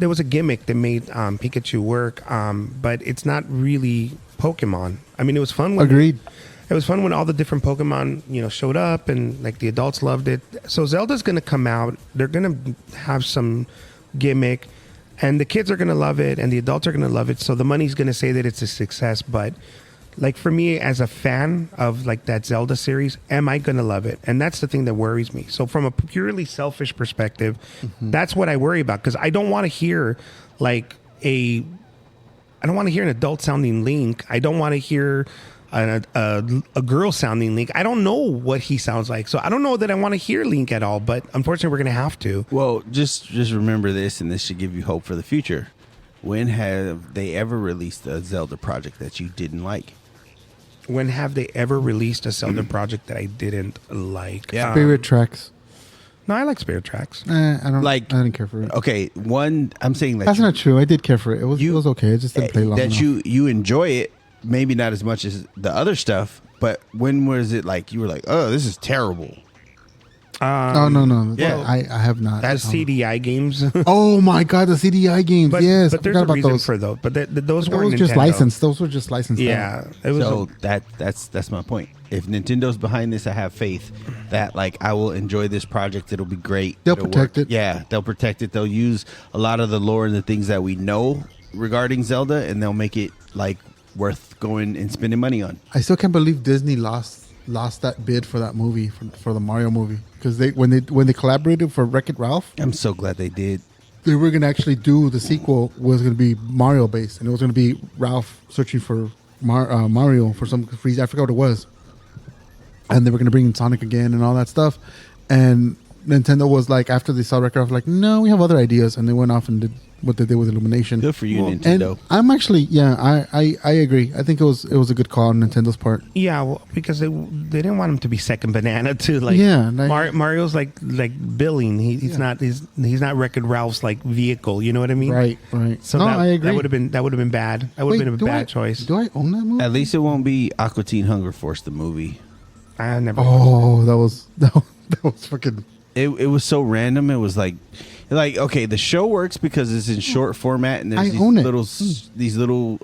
was a gimmick that made Pikachu work, but it's not really Pokemon. I mean, it was fun. Agreed. It was fun when all the different Pokemon, showed up and like the adults loved it. So Zelda's going to come out. They're going to have some gimmick. And the kids are going to love it, and the adults are going to love it. So the money's going to say that it's a success. But like for me, as a fan of like that Zelda series, am I going to love it? And that's the thing that worries me. So from a purely selfish perspective, that's what I worry about, because I don't want to hear like I don't want to hear an adult sounding Link. I don't want to hear a girl sounding Link. I don't know what he sounds like, so I don't know that I want to hear Link at all. But unfortunately, we're going to have to. Well, just remember this, and this should give you hope for the future. When have they ever released a Zelda project that you didn't like? When have they ever released a Zelda project that I didn't like? Yeah. Spirit Tracks. No, I like Spirit Tracks. I don't Like- I didn't care for it. Okay, one, I'm saying that That's not true. I did care for it. It was okay. I just didn't play long that enough. you enjoy it, maybe not as much as the other stuff, but when was it like you were like, oh, this is terrible? No. Yeah. I have not. That's CDI games. Oh my god, the CDI games. But, yes, but I there's forgot a about reason those. for those. But those Those weren't were just Nintendo. licensed. Those were just licensed. Yeah, it was. So that's my point. If Nintendo's behind this, I have faith that like I will enjoy this project. It'll be great. They'll It'll protect work. it. Yeah, they'll protect it. They'll use a lot of the lore and the things that we know regarding Zelda, and they'll make it like worth going and spending money on. I still can't believe Disney lost that bid for that movie for the Mario movie, because when they collaborated for Wreck-It Ralph, I'm so glad they did. they were going to actually do the sequel was going to be Mario based, and it was going to be Ralph searching for Mario for some reason. I forgot what it was, and they were going to bring in Sonic again and all that stuff. And Nintendo was like, after they saw Wreck-It Ralph, like, no, we have other ideas, and they went off and did what they did with Illumination. Good for you, And Nintendo. I'm actually, I agree. I think it was a good call on Nintendo's part. Yeah, well, because they didn't want him to be second banana to like. Yeah, like- Mario's like billing. He's not Wreck-It Ralph's like vehicle. You know what I mean? Right. So no, that, I agree. That would have been bad. That would Wait, have been a do bad choice. Do I own that movie? At least it won't be Aqua Teen Hunger Force the movie. I never. Oh, that was fucking. It was so random. It was like okay, the show works because it's in short format and there's I own it. these little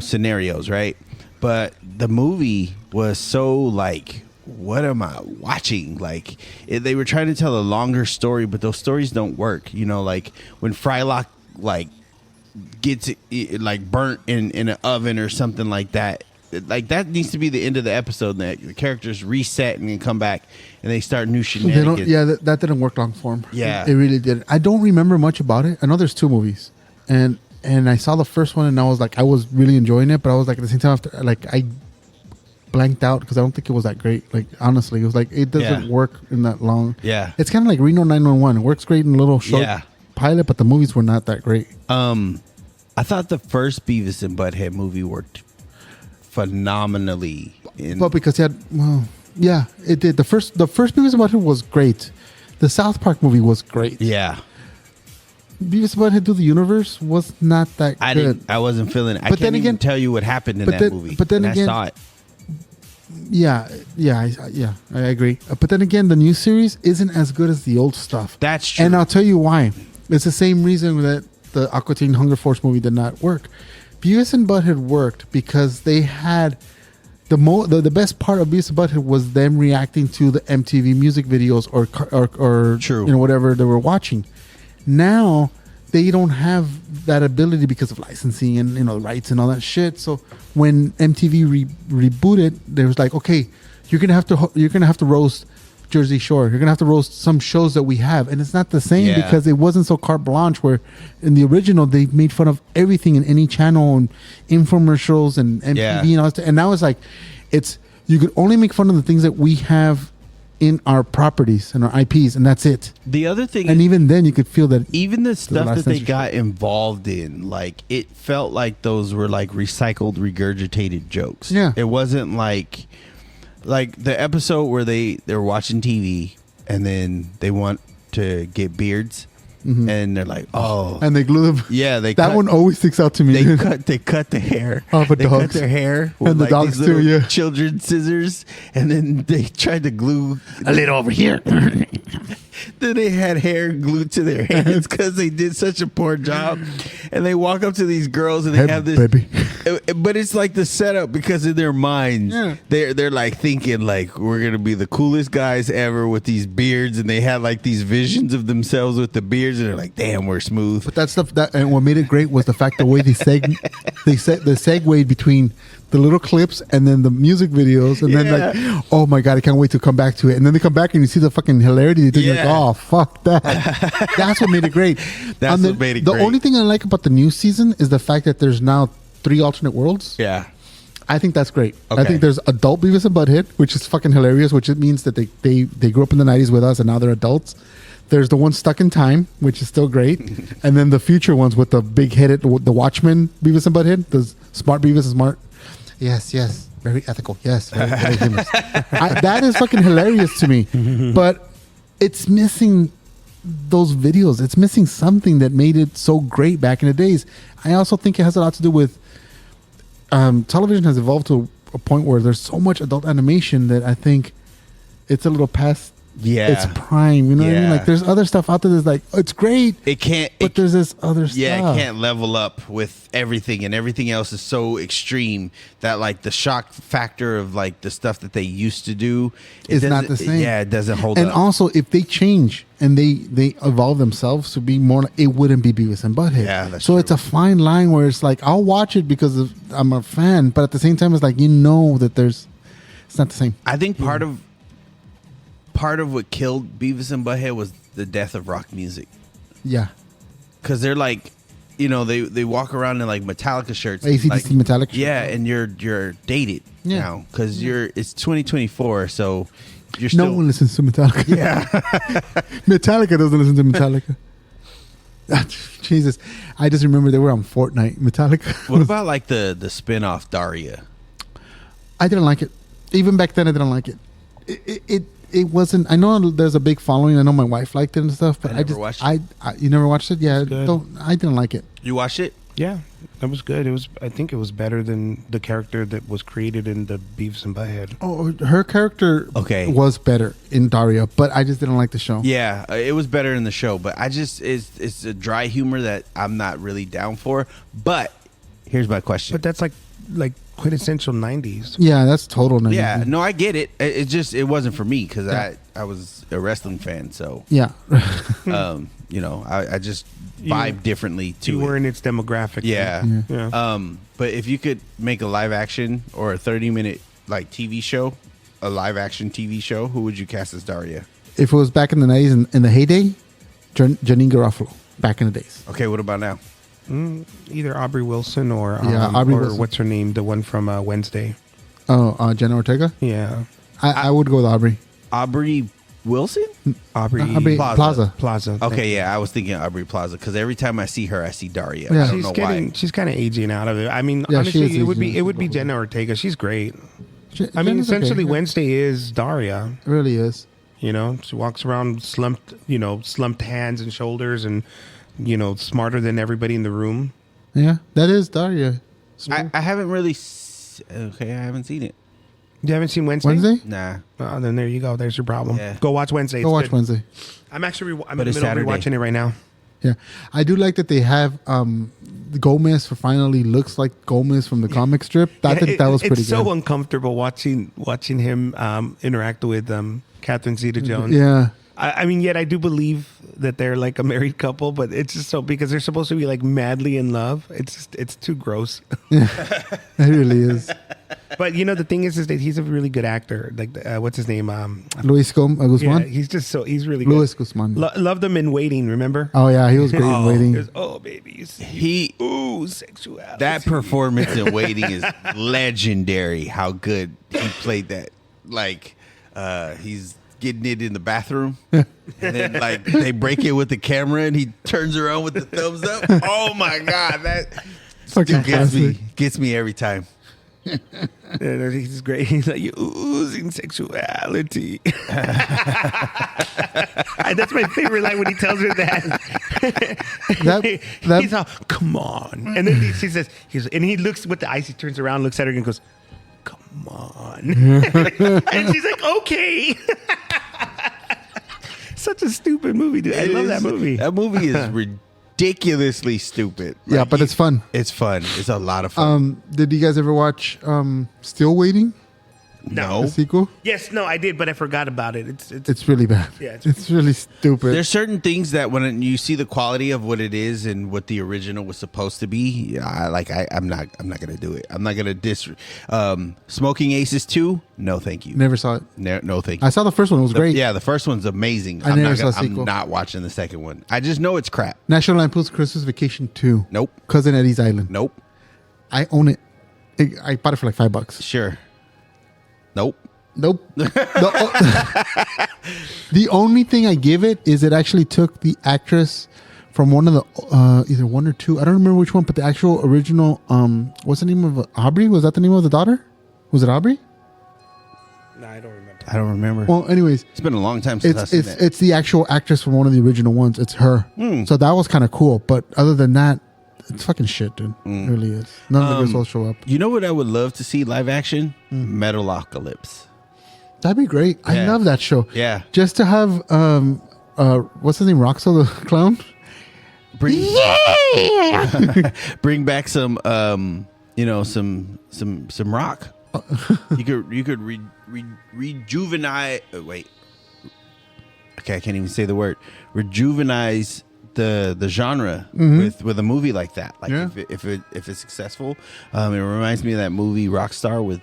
scenarios, right? But the movie was so like, what am I watching? Like they were trying to tell a longer story, but those stories don't work. You know, like when Frylock like gets it like burnt in an oven or something like that. Like that needs to be the end of the episode. That the characters reset and then come back and they start new shenanigans. That didn't work long form. Yeah. It really did. I don't remember much about it. I know there's two movies, and I saw the first one and I was like, I was really enjoying it, but I was like at the same time after like I blanked out because I don't think it was that great. Like honestly, it was like it doesn't work in that long. Yeah. It's kind of like Reno 911. It works great in a little short pilot, but the movies were not that great. I thought the first Beavis and Butthead movie worked phenomenally. But because it did. The first Beavis and Butthead was great. The South Park movie was great. Yeah. Beavis and Butthead Do the Universe was not that good. I wasn't feeling it. I But can't then even again- tell you what happened in but that then- movie. but then when again- I saw it. I agree. But then again, the new series isn't as good as the old stuff. That's true. And I'll tell you why. It's the same reason that the Aqua Teen Hunger Force movie did not work. Beavis and Butthead worked because they had the best part of Beavis and Butthead was them reacting to the MTV music videos or True. Whatever they were watching. Now they don't have that ability because of licensing and rights and all that shit. So when MTV rebooted, they was like, okay, you're gonna have to roast Jersey Shore. You're gonna have to roast some shows that we have, and it's not the same because it wasn't so carte blanche. Where in the original they made fun of everything in any channel and infomercials and MTV and all that. And now it's like, you could only make fun of the things that we have in our properties and our IPs, and that's it. The other thing, And even then, you could feel that even the stuff last that they censorship. got involved in, like it felt like those were like recycled, regurgitated jokes. Yeah. It wasn't like the episode where they were watching TV and then they want to get beards and they're like, oh, and they glue them. yeah, That one always sticks out to me. They cut the hair Of a they cut dog's. their hair with And the like dogs these too, little yeah. children's scissors, and then they tried to glue a little over here. then they had hair glued to their hands because they did such a poor job. And they walk up to these girls and they Hey, have this baby. But it's like the setup because in their minds, they're like thinking like we're gonna be the coolest guys ever with these beards, and they have like these visions of themselves with the beards, and they're like, "Damn, we're smooth." But that stuff and what made it great was the fact the way they segued between the little clips and then the music videos, and then like, oh my god, I can't wait to come back to it. And then they come back and you see the fucking hilarity. You're like, oh fuck that. That's what made it great. That's what made it great. The only thing I like about the new season is the fact that there's now 3 alternate worlds. Yeah. I think that's great. Okay. I think there's adult Beavis and Butthead, which is fucking hilarious, which it means that they grew up in the 90s with us and now they're adults. There's the one Stuck in Time, which is still great. And then the future ones with the big-headed, the Watchmen Beavis and Butthead, the smart Beavis and smart. Yes. Very ethical. Yes. Very humorous. That is fucking hilarious to me. But it's missing those videos. It's missing something that made it so great back in the days. I also think it has a lot to do with television has evolved to a point where there's so much adult animation that I think it's a little past its prime. You know what I mean? Like there's other stuff out there that's like, oh, it's great. But there's this other stuff. Yeah, it can't level up with everything, and everything else is so extreme that like the shock factor of like the stuff that they used to do is not the same. Yeah, it doesn't hold up. And also, if they change and they evolve themselves to be more, it wouldn't be Beavis and Butthead. Yeah, that's so true. it's a fine line where it's like I'll watch it because I'm a fan, but at the same time, it's like that it's not the same. I think part of what killed Beavis and Butthead was the death of rock music. Yeah. Because they're like, they walk around in like Metallica shirts. AC/DC like, Metallica shirts. Yeah, and you're dated now because it's 2024, so you're still. No one listens to Metallica. Yeah. Metallica doesn't listen to Metallica. Jesus. I just remember they were on Fortnite. Metallica. What about like the spin-off Daria? I didn't like it. Even back then, I didn't like it. It wasn't. I know there's a big following. I know my wife liked it and stuff, but you never watched it. Yeah, I didn't like it. You watched it? Yeah, that was good. I think it was better than the character that was created in the Beavis and Butthead. Oh, her character was better in Daria, but I just didn't like the show. Yeah, it was better in the show, but it's a dry humor that I'm not really down for. But here's my question. But that's like quintessential 90s. Yeah, that's total 90s. Yeah, no, I get it. It wasn't for me because I was a wrestling fan, so yeah. I just vibe differently to you it. were in its demographic. Yeah. But if you could make a live action or a 30-minute like TV show, a live action TV show, who would you cast as Daria? If it was back in the 90s in the heyday, Janine Garofalo back in the days. Okay, what about now? Either Aubrey Wilson or Wilson. What's her name, the one from Wednesday. Oh, Jenna Ortega. Yeah, I would go with Aubrey. Aubrey Wilson? Aubrey Plaza. Okay, yeah, I was thinking Aubrey Plaza because every time I see her, I see Daria. Yeah. I don't know why. She's kind of aging out of it. I mean, honestly, it would be Jenna Ortega. She's great. Essentially, Wednesday is Daria. It really is. She walks around slumped hands and shoulders, and smarter than everybody in the room. Yeah, that is Daria. I haven't really. I haven't seen it. You haven't seen Wednesday? Nah. Oh, then there you go. There's your problem. Yeah. Go watch Wednesday. Go watch Wednesday. I'm in the middle of Saturday. rewatching it right now. Yeah, I do like that they have Gomez finally looks like Gomez from the comic strip. I think that was pretty good. It's so uncomfortable watching him interact with Catherine Zeta-Jones. Yeah. I mean, yet I do believe that they're like a married couple, but it's just so because they're supposed to be like madly in love. It's too gross. It really is. But the thing is that he's a really good actor. Like what's his name? Luis Guzman. Yeah, he's really good. Luis Guzman. Loved him in Waiting. Remember? Oh yeah, he was great in Waiting. Babies. Sexuality. That performance in Waiting is legendary. How good he played that. Like he's getting it in the bathroom, and then like they break it with the camera, and he turns around with the thumbs up. Oh my god, that fucking gets me every time. Yeah, he's great. He's like, you're oozing sexuality. That's my favorite line when he tells her that. He's all, come on. And then she says, and he looks with the eyes, he turns around, looks at her and goes, come on. And she's like, okay. Such a stupid movie, dude. I love that movie. That movie is ridiculously stupid. Yeah, but it's fun. It's fun. It's a lot of fun. Did you guys ever watch Still Waiting? No. The sequel? Yes, no, I did, but I forgot about it. It's really bad. Yeah, it's really stupid. There's certain things that when you see the quality of what it is and what the original was supposed to be, I'm not gonna do it. I'm not gonna Smoking Aces 2. No, thank you. Never saw it. No, thank you. I saw the first one. It was great. Yeah, the first one's amazing. I never saw a sequel. I'm not watching the second one. I just know it's crap. National Lampoon's Christmas Vacation 2. Nope. Cousin Eddie's Island. Nope. I own it. I bought it for like $5. Sure. Nope. Nope. The only thing I give it is it actually took the actress from one of the either one or two. I don't remember which one, but the actual original. What's the name of it? Aubrey? Was that the name of the daughter? Was it Aubrey? No, I don't remember. I don't remember. Well, anyways, it's been a long time since I've seen it. It's the actual actress from one of the original ones. It's her. So that was kind of cool. But other than that, it's fucking shit, dude. It really is. None of the girls will show up. You know what I would love to see live action? Metalocalypse. That'd be great. I Yeah. love that show. Yeah. Just to have what's his name, Roxo the clown. Bring back some some rock. You could rejuvenate. Wait. Okay, I can't even say the word. Rejuvenize the genre with a movie like that. Like if it's successful, it reminds me of that movie Rockstar with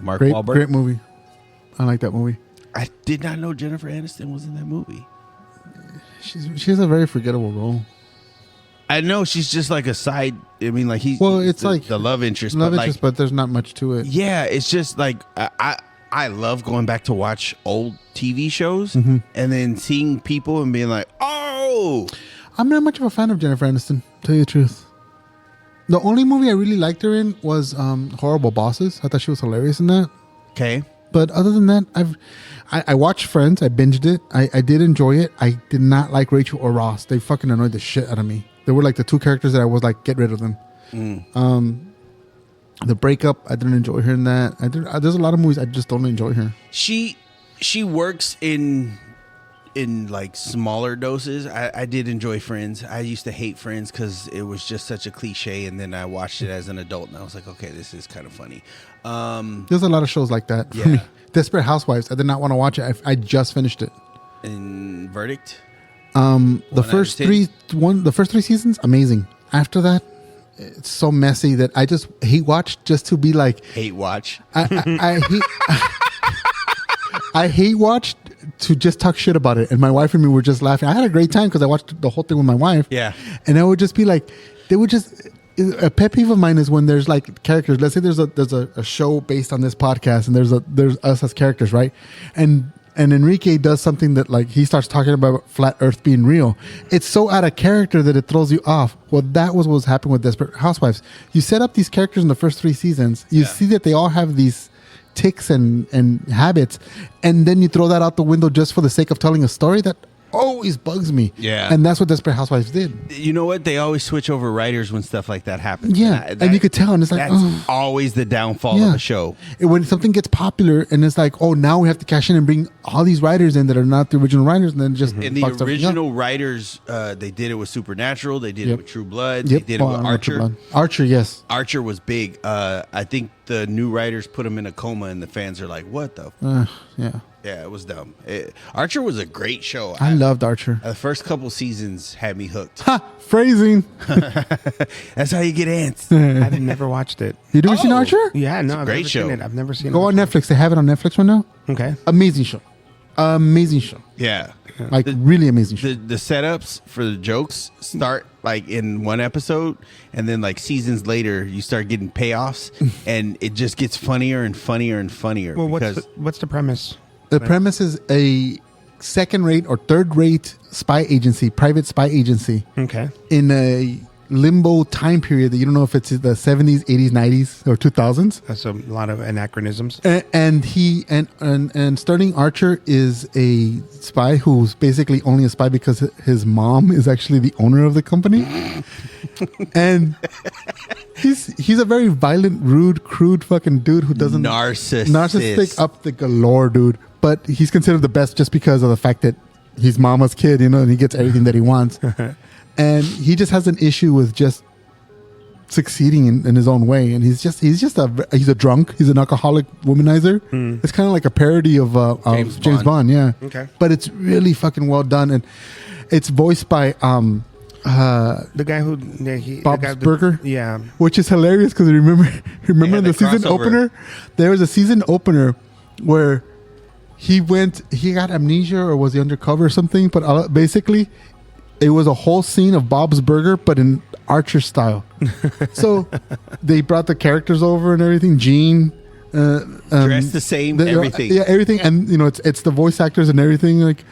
Mark Wahlberg. Great movie. I like that movie. I did not know Jennifer Aniston was in that movie. She has a very forgettable role. I know she's just like a side. I mean, like it's like the love interest. But there's not much to it. Yeah, it's just like I love going back to watch old TV shows and then seeing people and being like, oh. I'm not much of a fan of Jennifer Aniston, to tell you the truth. The only movie I really liked her in was Horrible Bosses. I thought she was hilarious in that. Okay. But other than that, I watched Friends. I binged it. I did enjoy it. I did not like Rachel or Ross. They fucking annoyed the shit out of me. They were like the two characters that I was like, get rid of them. The breakup, I didn't enjoy her in that. There's a lot of movies I just don't enjoy her. She works in like smaller doses. I did enjoy Friends. I used to hate Friends because it was just such a cliche, and then I watched it as an adult and I was like, okay, this is kind of funny. There's a lot of shows like that for me. Desperate Housewives, I did not want to watch it. I just finished it. In Verdict, the first three seasons, amazing. After that, it's so messy that I just hate watch just to be like hate watch. I hate I hate watch to just talk shit about it, and my wife and me were just laughing. I had a great time because I watched the whole thing with my wife. Yeah, and I would just be like, they would just. A pet peeve of mine is when there's like characters. Let's say there's a show based on this podcast, and there's us as characters, right? And Enrique does something that like he starts talking about flat Earth being real. It's so out of character that it throws you off. Well, that was what was happening with Desperate Housewives. You set up these characters in the first 3 seasons. You see that they all have these tics and habits, and then you throw that out the window just for the sake of telling a story that always bugs me. Yeah. And that's what Desperate Housewives did. You know what? They always switch over writers when stuff like that happens. Yeah. And you could tell, and it's like, that's always the downfall of a show. And when something gets popular and it's like, oh, now we have to cash in and bring all these writers in that are not the original writers, and then just and the original writers, they did it with Supernatural, they did it with True Blood, they did it with Archer. Archer, yes. Archer was big. I think the new writers put him in a coma, and the fans are like, what the yeah. Yeah, it was dumb. Archer was a great show. I loved Archer. The first couple seasons had me hooked. Ha! Phrasing. That's how you get ants. I've never watched it. You never seen Archer? Yeah, no, It's a great show. I've never seen it. Go on Netflix. They have it on Netflix right now. Okay. Amazing show. Amazing show. Yeah. Like really amazing show. The setups for the jokes start like in one episode, and then like seasons later you start getting payoffs, and it just gets funnier and funnier and funnier. Well, what's the premise? The premise is a second-rate or third-rate spy agency, private spy agency. Okay. In a limbo time period that you don't know if it's the 70s, 80s, 90s, or 2000s. That's a lot of anachronisms. And Sterling Archer is a spy who's basically only a spy because his mom is actually the owner of the company. And he's a very violent, rude, crude fucking dude who doesn't narcissistic up the galore, dude. But he's considered the best just because of the fact that he's mama's kid, and he gets everything that he wants. and he just has an issue with just succeeding in his own way, and he's a drunk, he's an alcoholic womanizer. It's kind of like a parody of James Bond. Yeah. Okay. But it's really fucking well done, and it's voiced by the guy who Bob's Burger. Yeah. Which is hilarious because remember in the the season crossover. opener, there was a season opener where he got amnesia or was he undercover or something, but basically it was a whole scene of Bob's Burger but in Archer style. So they brought the characters over and everything. Gene Dressed the same, everything. Yeah, everything, and it's the voice actors and everything, like.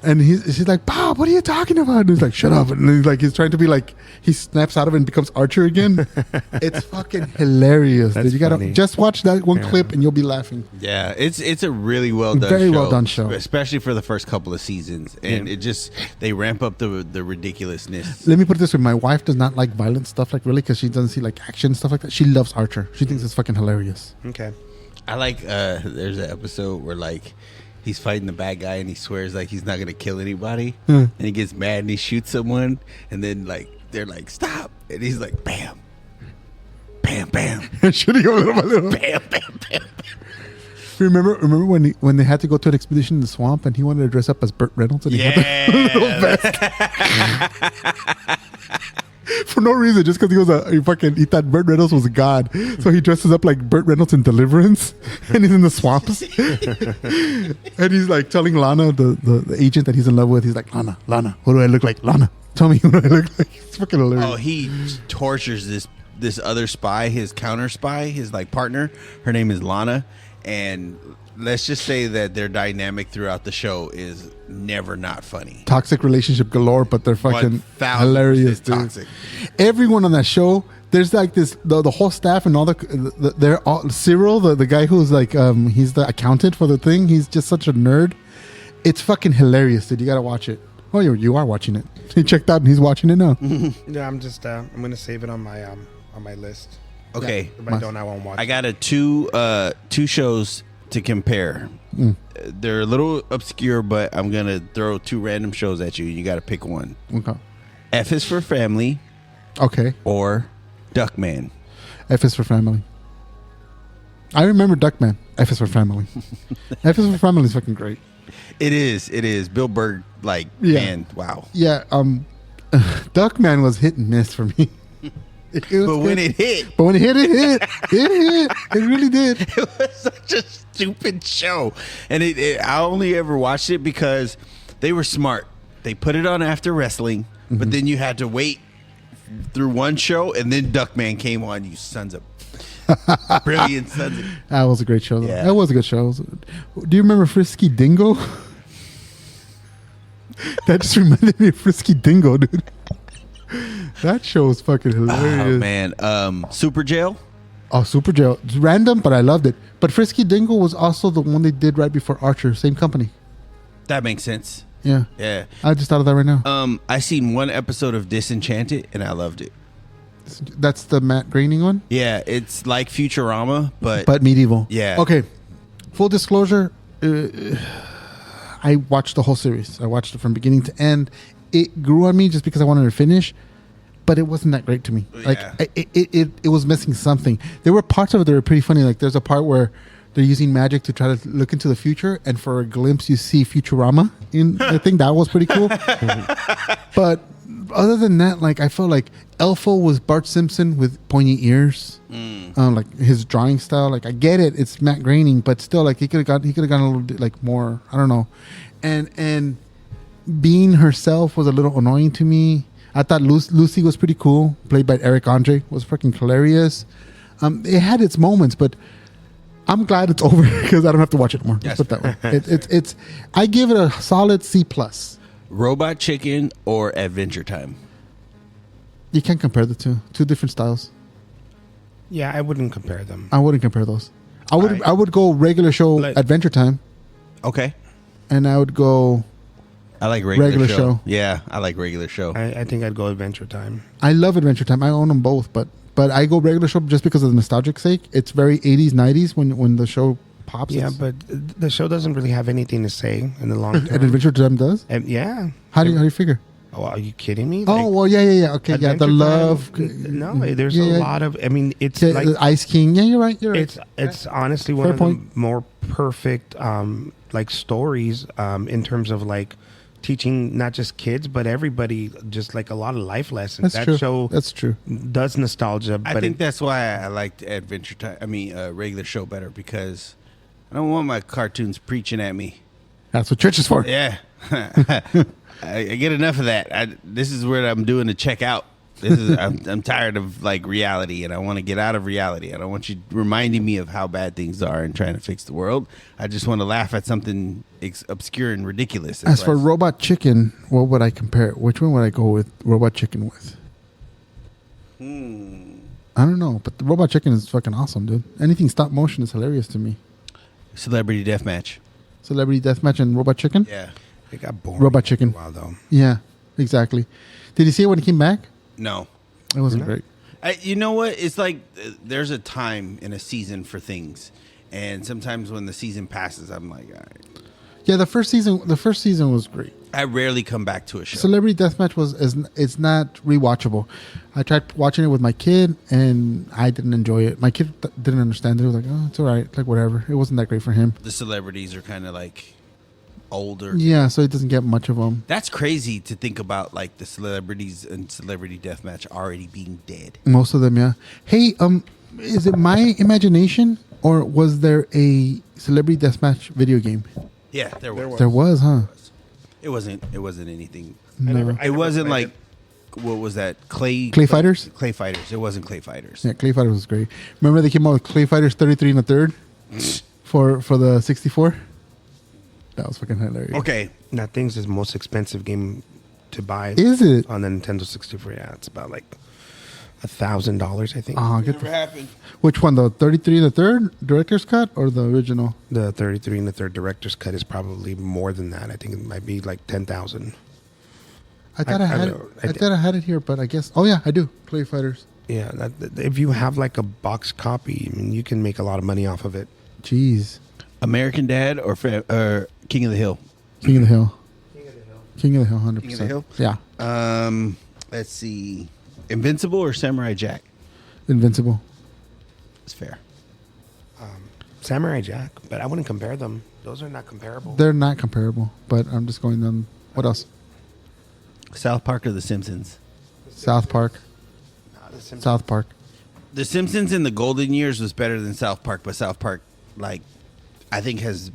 And she's like, Bob, what are you talking about? And he's like, shut up. And he's trying to be like, he snaps out of it and becomes Archer again. It's fucking hilarious. That's Dude. You gotta funny. just watch that one clip and you'll be laughing. Yeah, it's a really well done Very show. well done show. Especially for the first couple of seasons. And they ramp up the ridiculousness. Let me put it this way. My wife does not like violent stuff, like really, because she doesn't see like action stuff like that. She loves Archer. She thinks it's fucking hilarious. Okay. I like there's an episode where like he's fighting the bad guy and he swears like he's not gonna kill anybody, and he gets mad and he shoots someone, and then like they're like stop, and he's like bam, bam, bam, Shooting him little by little. bam, bam, bam. Remember when they had to go to an expedition in the swamp and he wanted to dress up as Burt Reynolds and he had the little vest. For no reason, just because he thought Burt Reynolds was a god, so he dresses up like Burt Reynolds in Deliverance, and he's in the swamps, and he's like telling Lana, the agent that he's in love with, he's like, Lana, what do I look like? Lana, tell me what do I look like? It's fucking hilarious. Oh, he tortures this other spy, his counter spy, his like partner. Her name is Lana, and let's just say that their dynamic throughout the show is never not funny. Toxic relationship galore, but they're fucking 1000% hilarious, dude. toxic. Everyone on that show, there's like this the whole staff and all they're all Cyril, the guy who's like he's the accountant for the thing. He's just such a nerd. It's fucking hilarious, dude. You gotta watch it. Oh, you are watching it. He checked out and he's watching it now. Yeah, I'm just I'm gonna save it on my list. Okay, If I don't, I won't watch. I got two shows to compare. They're a little obscure, but I'm gonna throw two random shows at you. You got to pick one. Okay. F is for Family Okay. or Duckman. F is for Family. I remember Duckman. F is for Family. F is for Family is fucking great. It is. Bill Burr, like, Yeah. man, wow. Yeah. Duckman was hit and miss for me. It was But when good. it hit, But when it hit. It really did. it was such a stupid show. And I only ever watched it because they were smart. They put it on after wrestling, but then you had to wait through one show, and then Duckman came on. You sons of brilliant sons of... That was a great show. Though. Yeah. That was a good show. Do you remember Frisky Dingo? That just reminded me of Frisky Dingo, dude. That show was fucking hilarious. Oh, man. Super Jail? Oh, Super Jail. It's random, but I loved it. But Frisky Dingo was also the one they did right before Archer. Same company. That makes sense. Yeah. Yeah. I just thought of that right now. I seen one episode of Disenchanted, and I loved it. That's the Matt Groening one? Yeah, it's like Futurama, But medieval. Yeah. Okay. Full disclosure, I watched the whole series. I watched it from beginning to end. It grew on me just because I wanted to finish, but it wasn't that great to me. Like Yeah. it was missing something. There were parts of it that were pretty funny. Like there's a part where they're using magic to try to look into the future, and for a glimpse you see Futurama. I think that was pretty cool. But other than that, like I felt like Elfo was Bart Simpson with pointy ears. Like his drawing style. Like I get it, it's Matt Groening, but still, like he could have gone a little bit like more. I don't know. And Bean herself was a little annoying to me. I thought Lucy was pretty cool, played by Eric Andre, was freaking hilarious. It had its moments, but I'm glad it's over because I don't have to watch it more. Let's put it that way. It's I give it a solid C+. Robot Chicken or Adventure Time? You can't compare the two. Two different styles. Yeah, I wouldn't compare them. I wouldn't compare those. I would go regular show Like- Adventure Time, Okay. and I would go. I like regular Regular show. show. Yeah, I like regular show. I think I'd go Adventure Time. I love Adventure Time. I own them both, but I go regular show just because of the nostalgic sake. It's very 80s, 90s when the show pops. Yeah, It's- but the show doesn't really have anything to say in the long and term. Adventure Time does. Yeah. How do you figure? Oh, are you kidding me? Oh, well, yeah. Okay, yeah, the Adventure love. Time, no, there's Yeah, a yeah. lot of. I mean, it's The like Ice King. Yeah, you're right. You're right. it's honestly one Fair of point. the more perfect like stories in terms of like teaching not just kids but everybody just like a lot of life lessons. That's That true. show That's true. does nostalgia, I but think that's why I liked Adventure Time. I mean, regular show better because I don't want my cartoons preaching at me. That's what church is for. Yeah, I get enough of that. This is where I'm doing to check out. I'm tired of like reality, and I want to get out of reality. I don't want you reminding me of how bad things are and trying to fix the world. I just want to laugh at something obscure and ridiculous. As for Robot Chicken, what would I compare? Which one would I go with Robot Chicken with? I don't know, but the Robot Chicken is fucking awesome, dude. Anything stop motion is hilarious to me. Celebrity Deathmatch. Celebrity Deathmatch and Robot Chicken? Yeah. it got boring. Robot Chicken. For a while, though. Yeah, exactly. Did you see it when it came back? No. It wasn't great. You know what? It's like there's a time in a season for things, and sometimes when the season passes, I'm like, all right. Yeah, the first season was great. I rarely come back to a show. Celebrity Deathmatch it's not rewatchable. I tried watching it with my kid, and I didn't enjoy it. My kid didn't understand it. He was like, "Oh, it's all right, like whatever." It wasn't that great for him. The celebrities are kind of like older. Yeah, so he doesn't get much of them. That's crazy to think about, like the celebrities and Celebrity Deathmatch already being dead. Most of them, yeah. Hey, is it my imagination, or was there a Celebrity Deathmatch video game? Yeah, there was. There was, huh? It wasn't anything. No. It wasn't like what was that? Clay Fighters? Clay Fighters. It wasn't Clay Fighters. Yeah, Clay Fighters was great. Remember they came out with Clay Fighters 33 and a third for the 64? That was fucking hilarious. Okay. That thing's the most expensive game to buy. Is it? On the Nintendo 64? Yeah, it's about like $1,000, I think. Oh, Never happened. which one, the 33 and a third director's cut or the original? The 33 and the third director's cut is probably more than that. I think it might be like 10,000. I thought I had it here, but I guess. Oh yeah, I do. Clay Fighters. Yeah, if you have like a box copy, I mean, you can make a lot of money off of it. Jeez. American Dad or King of the Hill? King of the Hill. King of the Hill, 100%. King of the Hill? Yeah. Let's see. Invincible or Samurai Jack? Invincible. It's fair. Samurai Jack, but I wouldn't compare them. Those are not comparable. They're not comparable, but I'm just going on. What else? South Park or The Simpsons? South Park. The Simpsons. South Park. The Simpsons in the golden years was better than South Park, but South Park, like, I think has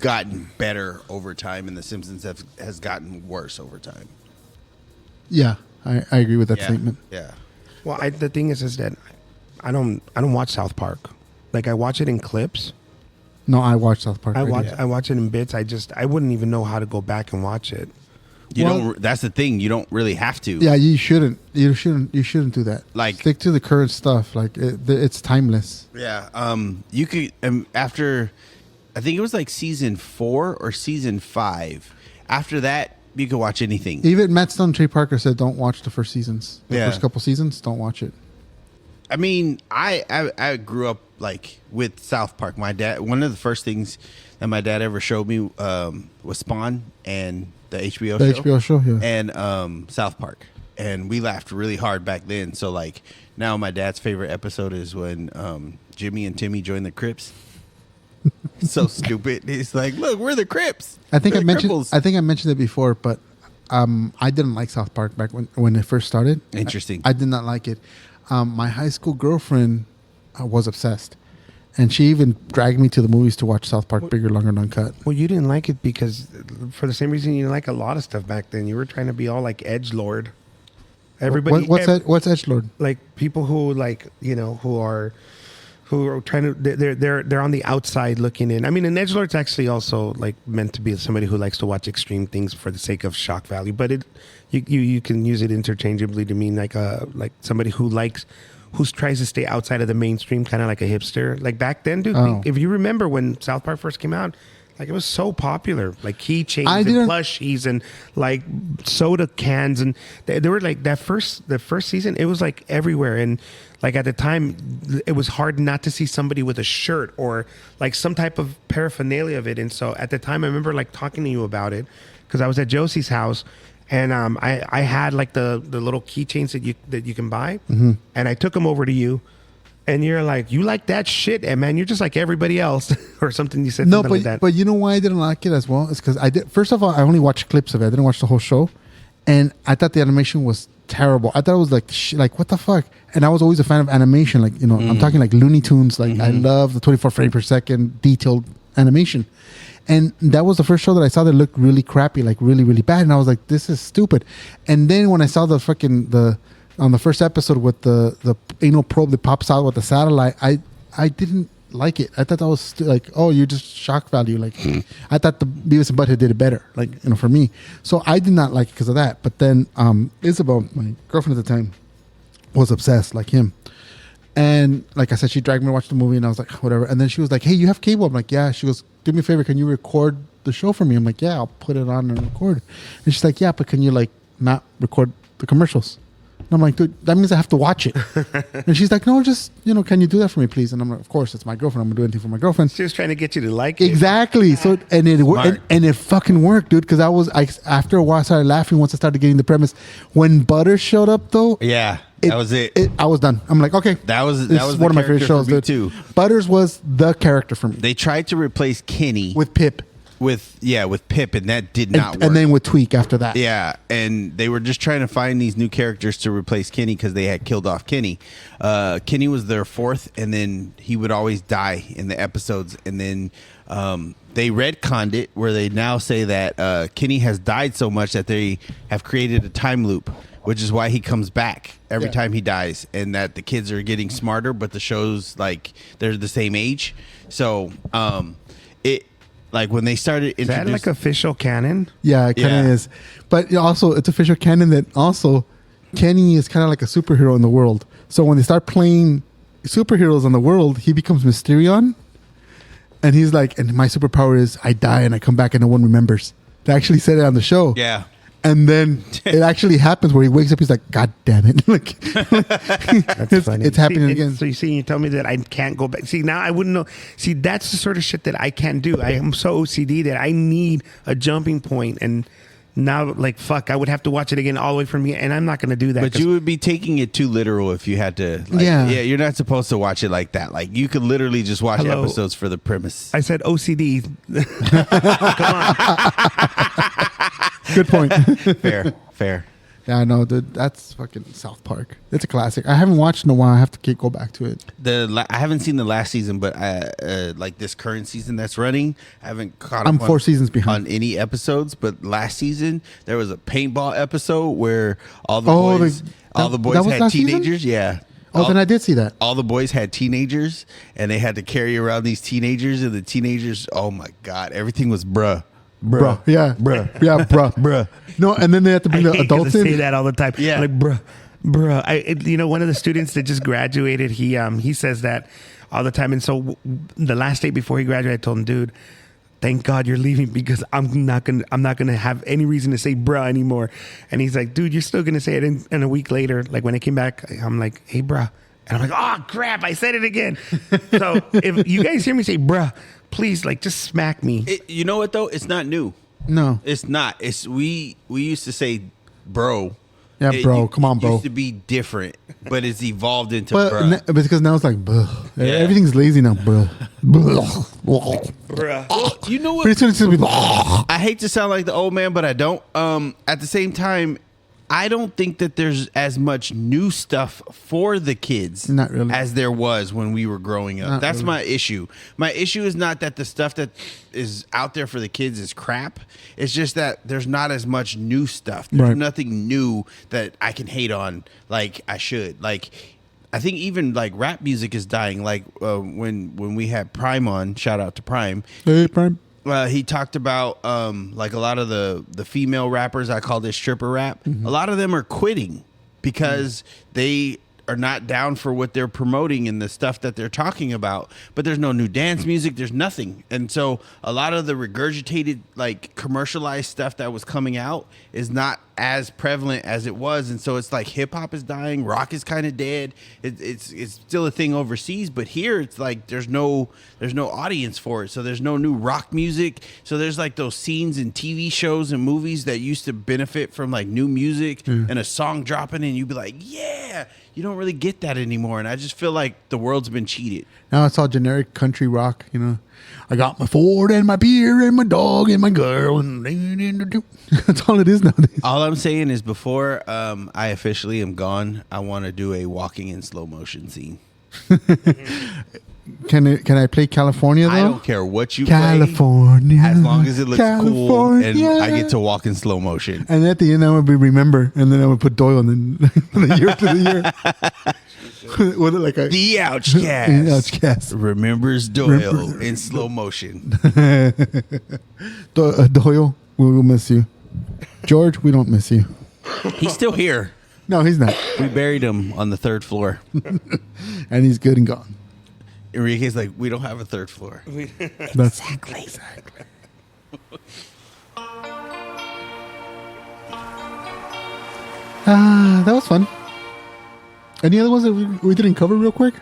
gotten better over time, and The Simpsons has gotten worse over time. Yeah, I agree with that statement. Yeah. Well, the thing is that I don't watch South Park. Like I watch it in clips. No, I watch South Park. I already. watch it in bits. I wouldn't even know how to go back and watch it. You don't. That's the thing. You don't really have to. Yeah, you shouldn't. You shouldn't do that. Like, stick to the current stuff. Like it's timeless. Yeah. You could after, I think it was like season 4 or season 5. After that, you could watch anything. Even Matt Stone and Trey Parker said, "Don't watch the first seasons. The Yeah. first couple seasons, don't watch it." I mean, I grew up like with South Park. My dad. One of the first things that my dad ever showed me was Spawn and the HBO The show. HBO show, yeah. And South Park. And we laughed really hard back then. So like now my dad's favorite episode is when Jimmy and Timmy join the Crips. So stupid. It's like, look, we're the Crips. I think We're I the mentioned. Cripples. I think I mentioned it before, but I didn't like South Park back when it first started. Interesting. I did not like it. My high school girlfriend was obsessed, and she even dragged me to the movies to watch South Park Bigger, Longer, and Uncut. Well, you didn't like it because for the same reason you didn't like a lot of stuff back then. You were trying to be all like edgelord. Everybody, What's edgelord? like people who like who are trying to they're on the outside looking in. I mean, an edgelord's actually also like meant to be somebody who likes to watch extreme things for the sake of shock value, but you can use it interchangeably to mean like somebody who tries to stay outside of the mainstream, kind of like a hipster. Like back then, dude, Oh. if you remember when South Park first came out, like it was so popular, like keychains and plushies and like soda cans, and they were like the first season. It was like everywhere, and like at the time, it was hard not to see somebody with a shirt or like some type of paraphernalia of it. And so at the time, I remember like talking to you about it because I was at Josie's house, And I had like the little keychains that you can buy, and I took them over to you, and you're like, you like that shit, and man, you're just like everybody else, or something. You said No, something but like that. but you know why I didn't like it as well? It's because I did. First of all, I only watched clips of it. I didn't watch the whole show, and I thought the animation was terrible. I thought it was like what the fuck. And I was always a fan of animation. Like I'm talking like Looney Tunes. Like I love the 24 frame per second detailed animation. And that was the first show that I saw that looked really crappy, like really, really bad. And I was like, this is stupid. And then when I saw on the first episode with the anal probe that pops out with the satellite, I didn't like it. I thought that was like, oh, you're just shock value. Like I thought the Beavis and Butthead did it better, like, for me. So I did not like it because of that. But then Isabel, my girlfriend at the time, was obsessed like him. And like I said, she dragged me to watch the movie, and I was like, whatever. And then she was like, hey, you have cable? I'm like, yeah. She goes, do me a favor, can you record the show for me? I'm like, yeah, I'll put it on and record. And she's like, yeah, but can you like not record the commercials? And I'm like, dude, that means I have to watch it. And she's like, no, just, can you do that for me, please? And I'm like, of course, it's my girlfriend. I'm gonna do anything for my girlfriend. She was trying to get you to like it. Exactly. So, and it worked, and it fucking worked, dude. Because after a while, I started laughing once I started getting the premise. When Butters showed up, though, Yeah, that was it. I was done. I'm like, okay, That was one of my favorite shows, dude. too. Butters was the character for me. They tried to replace Kenny With Pip, with Pip, and that did not work. and then with Tweak after that. Yeah, and they were just trying to find these new characters to replace Kenny because they had killed off Kenny. Kenny was their fourth, and then he would always die in the episodes. And then they retconned it where they now say that Kenny has died so much that they have created a time loop, which is why he comes back every time he dies, and that the kids are getting smarter, but the show's like they're the same age. So it. Like when they started Is that like official canon? Yeah, it kind of is. But also, it's official canon that also Kenny is kind of like a superhero in the world. So when they start playing superheroes in the world, he becomes Mysterion. And he's like, and my superpower is I die and I come back and no one remembers. They actually said it on the show. Yeah. And then it actually happens where he wakes up. He's like, God damn it! Like, That's funny. It's happening again. So you tell me that I can't go back. See, now I wouldn't know. See, that's the sort of shit that I can't do. I am so OCD that I need a jumping point. And now, like, fuck, I would have to watch it again all the way from here, and I'm not going to do that. But you would be taking it too literal if you had to. Like, Yeah. you're not supposed to watch it like that. Like you could literally just watch episodes for the premise. I said OCD. Come on. Good point. Fair. Yeah, I know, dude. That's fucking South Park. It's a classic. I haven't watched in a while. I have to go back to it. I haven't seen the last season, but like this current season that's running, I haven't caught up. I'm 4 seasons behind on any episodes. But last season there was a paintball episode where all the boys was had last teenagers. season? Yeah. Then I did see that. All the boys had teenagers, and they had to carry around these teenagers, and the teenagers, oh my god, everything was bruh. Yeah, bruh. No, and then they have to bring the adults in. Say that all the time. Yeah. Like bruh. One of the students that just graduated, he says that all the time. And so the last day before he graduated, I told him, dude, thank God you're leaving because I'm not gonna have any reason to say bruh anymore. And he's like, dude, you're still gonna say it. And a week later, like when I came back, I'm like, hey bruh. And I'm like, oh crap, I said it again. So if you guys hear me say bruh, please, like, just smack me. You know what though? It's not new. No. It's not. It's we used to say bro. Yeah, bro. Come on, It bro. used to be different, but it's evolved into But bruh. because now it's like, bruh. Yeah. Everything's lazy now, bruh. Bruh. You know what? Pretty soon it's gonna be. I hate to sound like the old man, but I don't. At the same time, I don't think that there's as much new stuff for the kids Not really. as there was when we were growing up. Not That's really. my issue. My issue is not that the stuff that is out there for the kids is crap. It's just that there's not as much new stuff. There's Right. nothing new that I can hate on like I should. Like I think even like rap music is dying. Like when we had Prime on, shout out to Prime. Hey, Prime. He talked about like a lot of the female rappers. I call this stripper rap. A lot of them are quitting because they are not down for what they're promoting and the stuff that they're talking about. But there's no new dance music. There's nothing. And so a lot of the regurgitated like commercialized stuff that was coming out is not as prevalent as it was, and so it's like hip hop is dying, rock is kind of dead. It's still a thing overseas, but here it's like there's no audience for it, so there's no new rock music. So there's like those scenes in TV shows and movies that used to benefit from like new music and a song dropping, and you'd be like, yeah. You don't really get that anymore, and I just feel like the world's been cheated. Now it's all generic country rock, you know. I got my Ford and my beer and my dog and my girl, and that's all it is nowadays. All I'm saying is, before I officially am gone, I want to do a walking in slow motion scene. Can I play California though? I don't care what you California, play, as long as it looks California. cool and I get to walk in slow motion. And at the end, I would be remember, and then I would put Doyle, and then the year to the year. With it like a The Ouchcast. Ouchcast. Remembers Doyle in slow motion. Doyle, we will miss you. George, we don't miss you. He's still here. No, he's not, We buried him on the 3rd floor. and he's good and gone. Enrique's like, we don't have a 3rd floor. That's Exactly. that was fun. Any other ones that we didn't cover real quick?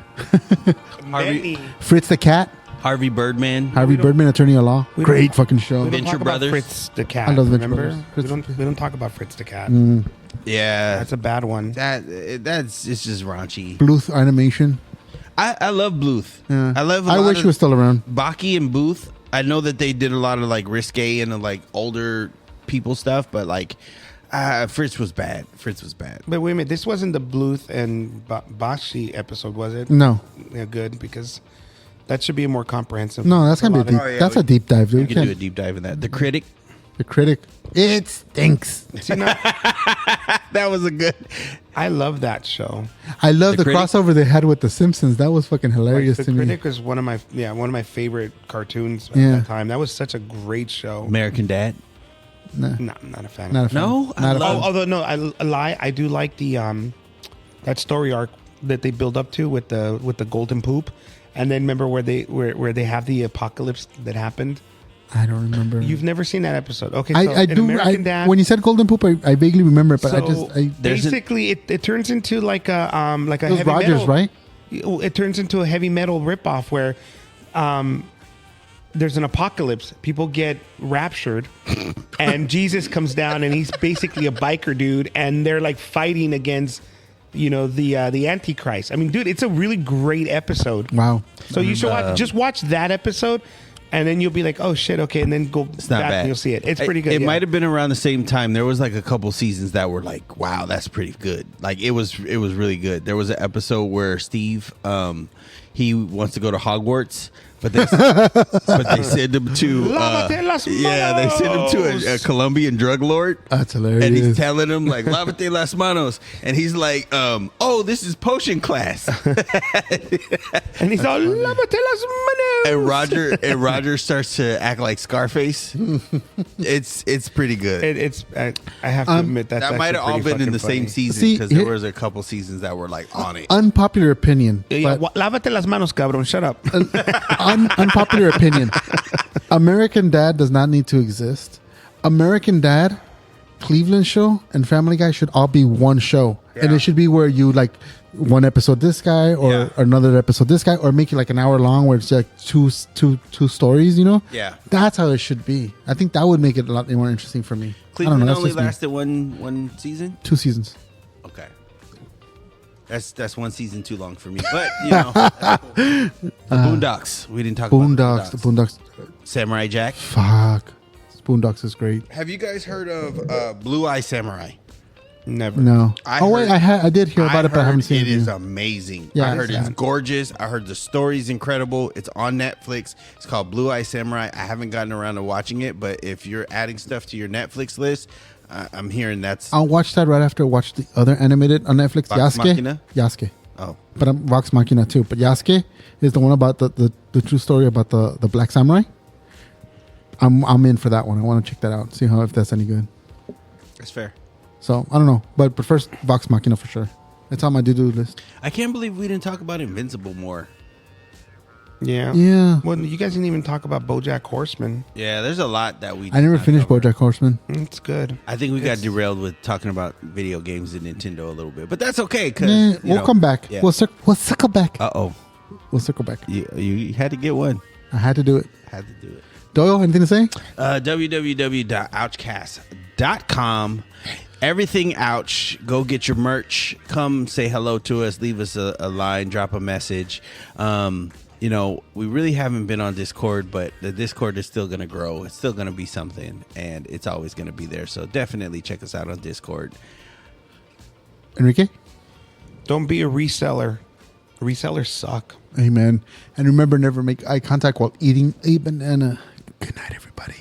Many. Fritz the Cat, Harvey Birdman. Harvey Birdman, Attorney at Law. we Great don't- fucking show. We don't Venture talk about Brothers. Fritz the Cat. I love Venture remember? Brothers. We don't talk about Fritz the Cat. Yeah. That's a bad one. That's it's just raunchy. Bluth Animation. I love Bluth. Yeah. I love. I wish he was still around. Baki and Booth. I know that they did a lot of like risque and like older people stuff, but like Fritz was bad. But wait a minute, this wasn't the Bluth and Bashi episode, was it? No, Yeah, good, because that should be a more comprehensive. no, that's gonna be a deep. Oh, yeah, that's we- a deep dive, dude. We You could do a can't- deep dive in that. The Critic. The Critic. It stinks. See, now, That was a good. I love that show. I love the Critic? crossover they had with The Simpsons. That was fucking hilarious The to me. Critic was one of my favorite cartoons at Yeah. that time. That was such a great show. American Dad. Nah, No, I'm not a fan. not a of fan. No? I Not a love- fan. Although no, I lie. I do like the that story arc that they build up to with the golden poop, and then remember where they have the apocalypse that happened. I don't remember. You've never seen that episode, okay? So I in do. American Dad, When you said Golden Poop, I vaguely remember it, but so There's basically it turns into like a it was heavy Rogers, metal, right? It turns into a heavy metal ripoff where there's an apocalypse. People get raptured, and Jesus comes down, and he's basically a biker dude, and they're like fighting against, the Antichrist. I mean, dude, it's a really great episode. Wow. So you should just watch that episode, and then you'll be like, oh shit, okay, and then go It's not back bad. and you'll see it. It's pretty good. It yeah. might have been around the same time. There was like a couple seasons that were like, wow, that's pretty good. Like it was really good. There was an episode where Steve, he wants to go to Hogwarts, but they send him to Lávate las they send him to a Colombian drug lord. That's hilarious. And he's telling him like "Lávate las manos," and he's like, "Oh, this is potion class." and he's all lávate las manos. And Roger starts to act like Scarface. It's pretty good. I have to admit that might have all been in the same season See, because there here- was a couple seasons that were like on it. Unpopular opinion. Yeah, but lávate las manos, cabrón. Shut up. unpopular opinion. American Dad does not need to exist. American Dad, Cleveland Show, and Family Guy should all be one show, and it should be where you like one episode this guy or Yeah. another episode this guy, or make it like an hour long where it's like two stories. Yeah. That's how it should be. I think that would make it a lot more interesting for me. Cleveland I don't know. only That's just me. lasted one season. 2 seasons. Okay, that's one season too long for me. But the Boondocks. We didn't talk Boondocks. about The Boondocks. Samurai Jack. Fuck. Boondocks is great. Have you guys heard of Blue Eye Samurai? Never. No. I I did hear about it, but I haven't seen it. It is yet. amazing. Yeah, I heard it's it's sad. gorgeous. I heard the story's incredible. It's on Netflix. It's called Blue Eye Samurai. I haven't gotten around to watching it, but if you're adding stuff to your Netflix list, I'm hearing that's I'll watch that right after I watch the other animated on Netflix. Vox Machina? Yasuke. oh But I'm Vox Machina too. But Yasuke is the one about the true story about the Black Samurai. I'm in for that one. I want to check that out. See if that's any good. that's fair. So I don't know. But first Vox Machina for sure. It's on my to-do list. I can't believe we didn't talk about Invincible more. Yeah. Yeah. Well, you guys didn't even talk about BoJack Horseman. Yeah, there's a lot that we. I never did not finished cover. BoJack Horseman. It's good. I think we got derailed with talking about video games and Nintendo a little bit, but that's okay because Nah, we'll come back. Yeah. We'll circle back. Uh-oh. We'll circle back. You had to get one. I had to do it. Had to do it. Doyle, anything to say? www.ouchcast.com. Everything ouch. Go get your merch. Come say hello to us. Leave us a line. Drop a message. We really haven't been on Discord, but the Discord is still going to grow. It's still going to be something, and it's always going to be there. So definitely check us out on Discord. Enrique? Don't be a reseller. Resellers suck. Amen. And remember, never make eye contact while eating a banana. Good night, everybody.